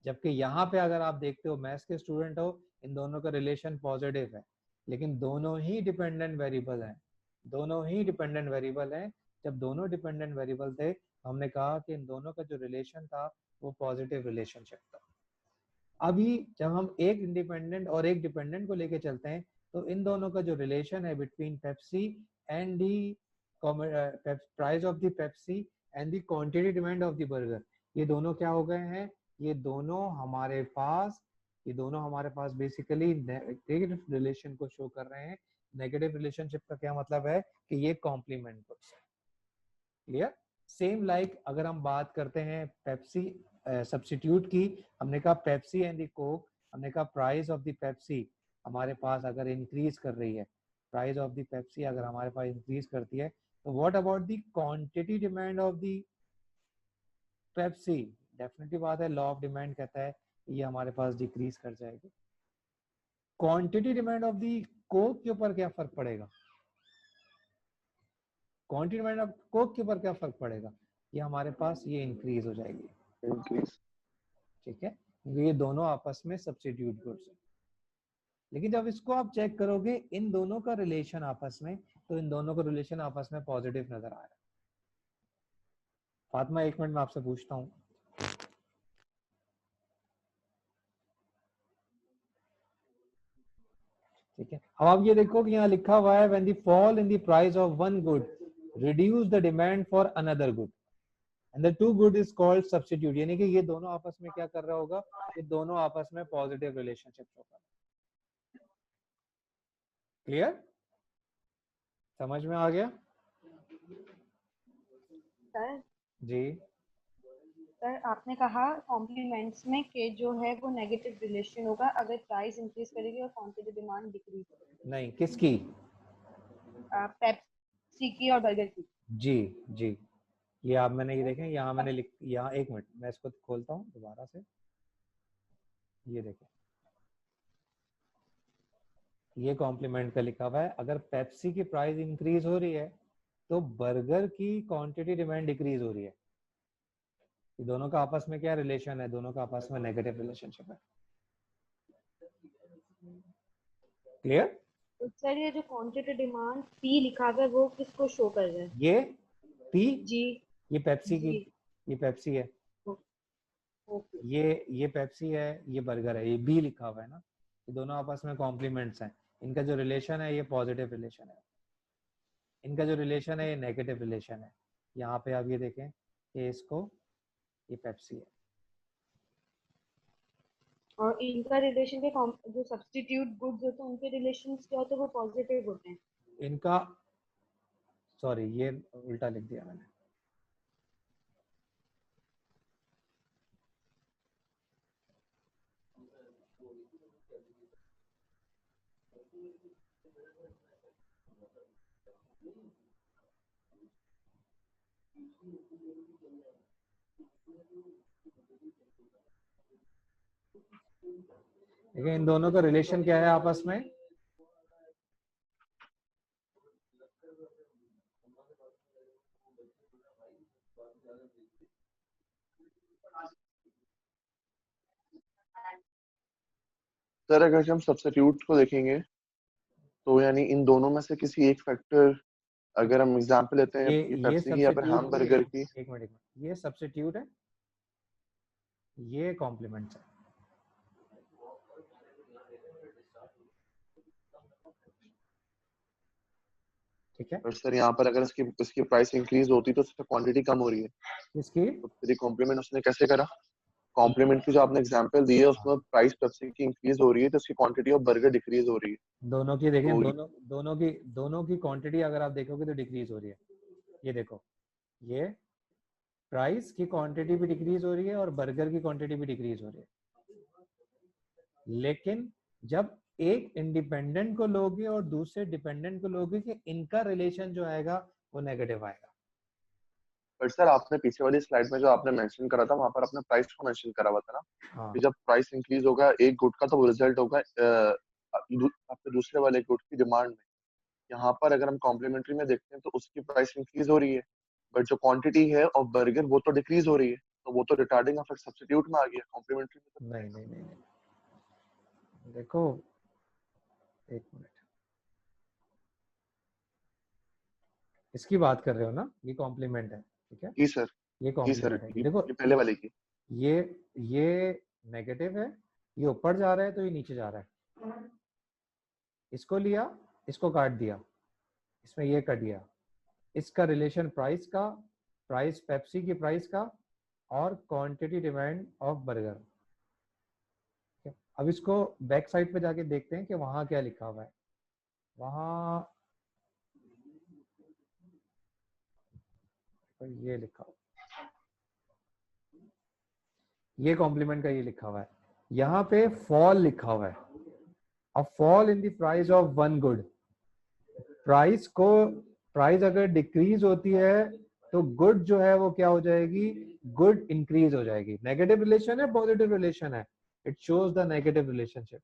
जबकि यहाँ पे अगर आप देखते हो मैथ्स के स्टूडेंट हो, इन दोनों का रिलेशन पॉजिटिव है, लेकिन दोनों ही डिपेंडेंट वेरिएबल हैं, दोनों ही डिपेंडेंट वेरिएबल हैं। जब दोनों डिपेंडेंट वेरिएबल थे हमने कहा कि इन दोनों का जो रिलेशन था वो पॉजिटिव रिलेशनशिप था। अभी जब हम एक इंडिपेंडेंट और एक डिपेंडेंट को लेके चलते हैं तो इन दोनों का जो रिलेशन है between Pepsi and the price of the Pepsi and the quantity demand of the burger, ये दोनों क्या हो गए हैं, ये दोनों हमारे पास बेसिकली नेगेटिव रिलेशन को शो कर रहे हैं। नेगेटिव रिलेशनशिप का क्या मतलब है कि ये कॉम्प्लीमेंट गुड्स है। क्लियर? सेम लाइक अगर हम बात करते हैं पेप्सी सब्स्टिट्यूट की, हमने कहा पेप्सी एंड द कोक, हमने कहा प्राइस ऑफ द पेप्सी हमारे पास अगर इंक्रीज कर रही है, प्राइस ऑफ द पेप्सी अगर हमारे पास इंक्रीज करती है तो what about the quantity demand of the Pepsi, definitely बात है लॉ ऑफ डिमांड कहता है ये हमारे पास डिक्रीज कर जाएगी। Quantity demand of the Coke के ऊपर क्या फर्क पड़ेगा, क्वांटिटी डिमांड ऑफ कोक के ऊपर क्या फर्क पड़ेगा, ये हमारे पास ये इंक्रीज हो जाएगी, इंक्रीज, ठीक है, क्योंकि ये दोनों आपस में सब्स्टिट्यूट गुड्स है। लेकिन जब इसको आप चेक करोगे इन दोनों का रिलेशन आपस में, तो इन दोनों का रिलेशन आपस में पॉजिटिव नजर आ रहा है। फातिमा एक मिनट में आपसे पूछता हूँ, ठीक है। अब आप ये देखो कि यहाँ लिखा हुआ है when the fall in the price of one good reduce the demand for another good and the two good is called substitute, यानी कि ये दोनों आपस में क्या कर रहा होगा, ये दोनों आपस में पॉजिटिव रिलेशनशिप होगा। क्लियर? समझ में आ गया? सर जी सर आपने कहा कॉम्प्लीमेंट्स में के जो है वो नेगेटिव रिलेशन होगा अगर प्राइस इंक्रीज करेगी और क्वांटिटी डिमांड डिक्रीज करेगी। नहीं, किसकी? पेप्सी की और बर्गर की। जी, ये आप मैंने ये देखें यहाँ मैंने यहाँ एक मिनट मैं इसको खोलता हूँ दोबारा से। ये देखें, ये कॉम्प्लीमेंट का लिखा हुआ है। अगर पेप्सी की प्राइस इंक्रीज हो रही है तो बर्गर की क्वांटिटी डिमांड डिक्रीज हो रही है। ये दोनों का आपस में क्या रिलेशन है? दोनों का आपस में नेगेटिव रिलेशनशिप है। क्लियर? तो सर ये जो क्वांटिटी डिमांड पी लिखा हुआ है वो किसको शो कर रहा है? ये पी, जी ये पेप्सी की, जी ये पेप्सी है, ओके ये पेप्सी है, ये बर्गर है, ये बी लिखा हुआ है ना। ये दोनों आपस में कॉम्प्लीमेंट्स हैं। इनका जो रिलेशन है ये पॉजिटिव रिलेशन है, इनका जो रिलेशन है ये नेगेटिव रिलेशन है। यहाँ पे आप ये देखें कि इसको, ये पेप्सी है, और इनका रिलेशन के जो सब्स्टिट्यूट गुड्स होते हैं उनके रिलेशंस क्या होते हैं? वो पॉजिटिव होते हैं। इनका, सॉरी ये उल्टा लिख दिया मैंने। देखिए इन दोनों का रिलेशन क्या है आपस में? सर अगर हम सब्स्टिट्यूट को देखेंगे तो यानी इन दोनों में से किसी एक फैक्टर, अगर हम एग्जांपल लेते हैं ये ये पेप्सी की या फिर सब्स्टिट्यूट, हैमबर्गर की, एक मिनट, ये सब्स्टिट्यूट है, ये कॉम्प्लीमेंट्स है। ठीक है, और सर यहाँ पर अगर इसकी प्राइस इंक्रीज होती तो उसकी क्वांटिटी कम हो रही है, इसकी तो फिर कॉम्प्लीमेंट उसने कैसे करा? कॉम्प्लीमेंट की जो आपने एग्जांपल दी है उसमें प्राइस पेप्सी की इंक्रीज हो रही है तो उसकी क्वांटिटी ऑफ बर्गर डिक्रीज हो रही है। दोनों की देखें, तो दोनों की क्वांटिटी अगर आप देखोगे तो डिक्रीज हो रही है। ये देखो, ये प्राइस की क्वांटिटी भी डिक्रीज हो रही है और बर्गर की क्वांटिटी भी डिक्रीज हो रही है। लेकिन जब एक इंडिपेंडेंट को लोगे और दूसरे डिपेंडेंट को लोगे कि इनका रिलेशन जो आएगा वो नेगेटिव आएगा। पर सर आपने पीछे वाली स्लाइड में जो आपने मेंशन करा था वहां पर आपने प्राइस को मेंशन करा हुआ था ना, हाँ, कि जब प्राइस इंक्रीज होगा एक गुड का तो वो रिजल्ट होगा आपके दूसरे वाले गुड की डिमांड में। यहाँ पर अगर हम कॉम्प्लीमेंट्री में देखते हैं तो उसकी प्राइस इंक्रीज हो रही है बट जो क्वांटिटी है ऑफ बर्गर वो तो डिक्रीज हो रही है, तो वो तो रिटार्डिंग इफेक्ट सब्स्टिट्यूट में आ गया, कॉम्प्लीमेंट्री में तो नहीं नहीं नहीं नहीं, देखो एक मिनट, इसकी बात कर रहे हो ना? ये कॉम्प्लीमेंट है, ठीक है, जी सर, ये जी सर, कॉम्प्लीमेंट है। देखो ये पहले वाले की। ये नेगेटिव है, ये ऊपर जा रहा है तो ये नीचे जा रहा है। इसको लिया, इसको काट दिया, इसमें ये कट गया। इसका रिलेशन प्राइस का, प्राइस पेप्सी की प्राइस का और क्वांटिटी डिमांड ऑफ बर्गर। अब इसको बैक साइड पे जाके देखते हैं कि वहां क्या लिखा हुआ है। वहां ये लिखा हुआ, ये कॉम्प्लीमेंट का ये लिखा हुआ है, यहाँ पे फॉल लिखा हुआ है। A fall in the price of one good. Price अगर डिक्रीज होती है तो गुड जो है वो क्या हो जाएगी? गुड इंक्रीज हो जाएगी। नेगेटिव रिलेशन है, पॉजिटिव रिलेशन है? It shows the negative relationship.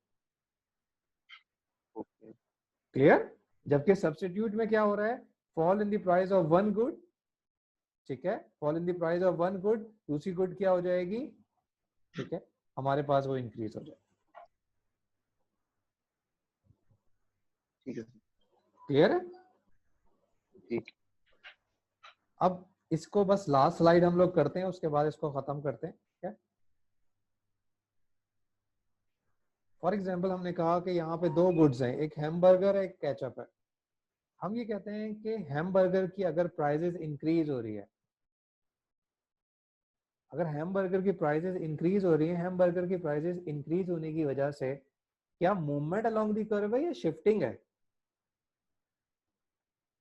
Clear? जबकि सब्स्टिट्यूट में क्या हो रहा है? Fall in the price of one good, ठीक है, fall in the price of one good, दूसरी गुड क्या हो जाएगी? ठीक है, हमारे पास वो इंक्रीज हो जाए। ठीक है, क्लियर है? ठीक। अब इसको बस लास्ट स्लाइड हम लोग करते हैं, उसके बाद इसको खत्म करते हैं। ठीक है, फॉर एग्जाम्पल हमने कहा कि यहाँ पे दो गुड्स हैं, एक हैमबर्गर है, एक केचप है। हम ये कहते हैं कि हैमबर्गर की अगर प्राइसेस इंक्रीज हो रही है, अगर हैमबर्गर की प्राइसेस इंक्रीज हो रही है, हैमबर्गर की प्राइसेस इंक्रीज होने की वजह से क्या मूवमेंट अलोंग दी कर्व है या शिफ्टिंग है?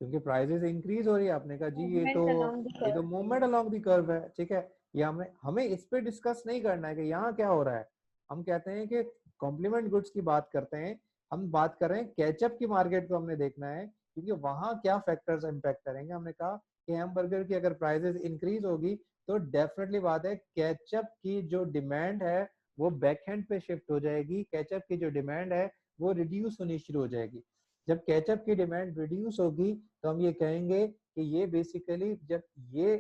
क्योंकि प्राइसेस इंक्रीज हो रही है, आपने कहा जी ये तो मूवमेंट अलोंग दी कर्व है। ठीक है, ये हमें इस पे डिस्कस नहीं करना है कि यहाँ क्या हो रहा है। हम कहते हैं कि कॉम्प्लीमेंट गुड्स की बात करते हैं, हम बात कर रहे हैं केचप की मार्केट को हमने देखना है, क्योंकि वहां क्या फैक्टर्स इंपैक्ट करेंगे। हमने कहा कि हैमबर्गर की अगर प्राइसेस इंक्रीज होगी तो डेफिनेटली बात है केचप की जो डिमांड है वो बैक हैंड पे शिफ्ट हो जाएगी, कैचअप की जो डिमांड है वो रिड्यूस होनी शुरू हो जाएगी। जब कैचअप की डिमांड रिड्यूस होगी तो हम ये कहेंगे कि ये बेसिकली जब ये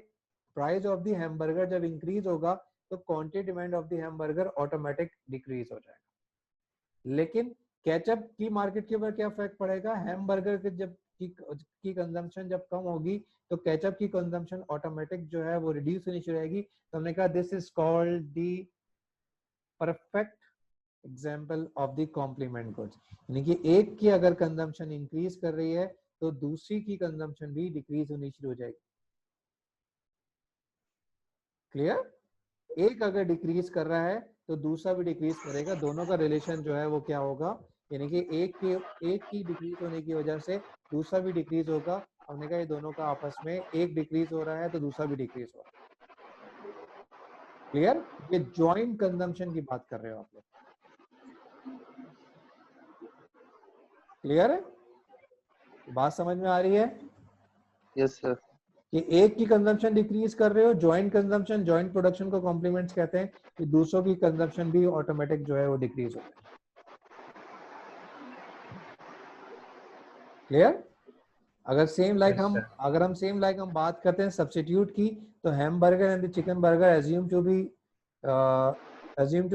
प्राइस ऑफ द हैमबर्गर जब इंक्रीज होगा तो quantity demand of the hamburger automatic decrease हो जाएगा। लेकिन केचप की मार्केट के ऊपर क्या इफेक्ट पड़ेगा, हैमबर्गर के जब की कंजम्पशन जब कम होगी तो केचप की कंजम्पशन ऑटोमेटिक जो है वो रिड्यूस होनी शुरू होगी। तो हमने कहा this is called the perfect example of the complement goods, यानी कि एक की अगर कंजम्पशन इंक्रीज कर रही है तो दूसरी की कंजम्पशन भी डिक्रीज होनी शुरू हो जाएगी। क्लियर? एक अगर डिक्रीज कर रहा है तो दूसरा भी डिक्रीज करेगा, दोनों का रिलेशन जो है वो क्या होगा, यानी कि एक की डिक्रीज होने की वजह से दूसरा भी डिक्रीज होगा। हमने कहा ये दोनों का आपस में एक डिक्रीज हो रहा है तो दूसरा भी डिक्रीज हो रहा है। क्लियर? ये जॉइंट कंजम्पशन की बात कर रहे हो आप लोग। क्लियर है? बात समझ में आ रही है? Yes sir. कि एक की कंजम्पशन डिक्रीज कर रहे हो, जॉइंट कंजम्पशन, जॉइंट प्रोडक्शन को कॉम्प्लीमेंट्स कहते हैं, कि दूसरों की कंजम्पशन भी ऑटोमेटिक जो है वो डिक्रीज हो जाए। क्लियर? अगर सेम लाइक हम बात करते हैं सब्स्टिट्यूट की, तो hamburger and the chicken burger assume to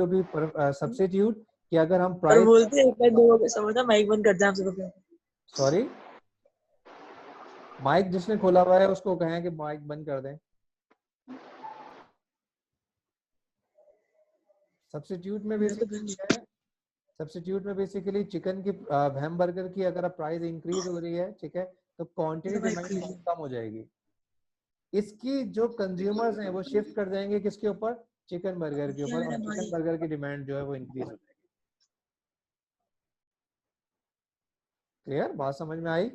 be substitute कि अगर हम प्राइस बोलते हैं एक दो समझा माइक बंद कर दे आप सबको। सॉरी, माइक जिसने खोला हुआ है उसको कहें कि माइक बंद कर दें। सब्स्टिट्यूट में बेसिकली क्या है, सब्स्टिट्यूट में बेसिकली चिकन की हैमबर्गर की अगर प्राइस इंक्रीज हो रही है, ठीक है, तो क्वांटिटी डिमांड कम हो जाएगी। इसकी जो कंज्यूमर्स हैं वो शिफ्ट कर जाएंगे किसके ऊपर, चिकन बर्गर के ऊपर, और चिकन बर्गर की डिमांड जो है वो इंक्रीज हो जाएगी। क्लियर? बात समझ में आई?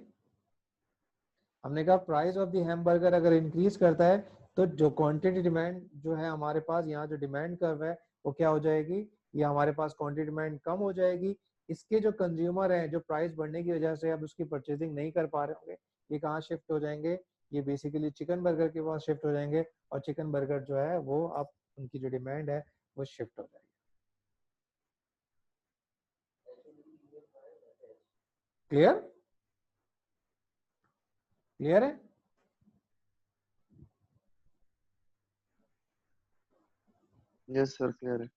हमने कहा प्राइस ऑफ द हैमबर्गर अगर इंक्रीज करता है तो जो क्वांटिटी डिमांड जो है हमारे पास, यहाँ जो डिमांड कर्व है वो क्या हो जाएगी, ये हमारे पास क्वांटिटी डिमांड कम हो जाएगी। इसके जो कंज्यूमर हैं जो प्राइस बढ़ने की वजह से अब उसकी परचेजिंग नहीं कर पा रहे होंगे, ये कहाँ शिफ्ट हो जाएंगे, ये बेसिकली चिकन बर्गर के पास शिफ्ट हो जाएंगे, और चिकन बर्गर जो है वो अब उनकी जो डिमांड है वो शिफ्ट हो जाएगी। क्लियर? क्लियर है? यस सर क्लियर है।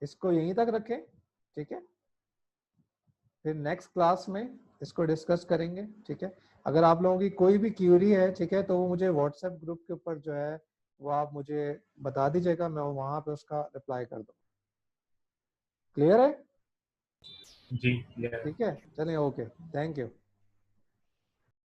इसको यहीं तक रखें, ठीक है, फिर नेक्स्ट क्लास में इसको डिस्कस करेंगे, ठीक है। अगर आप लोगों की कोई भी क्यूरी है, ठीक है, तो वो मुझे व्हाट्सएप ग्रुप के ऊपर जो है वो आप मुझे बता दीजिएगा, मैं वहां पे उसका रिप्लाई कर दूँ। क्लियर है? जी क्लियर। ठीक है, चलें, ओके, थैंक यू।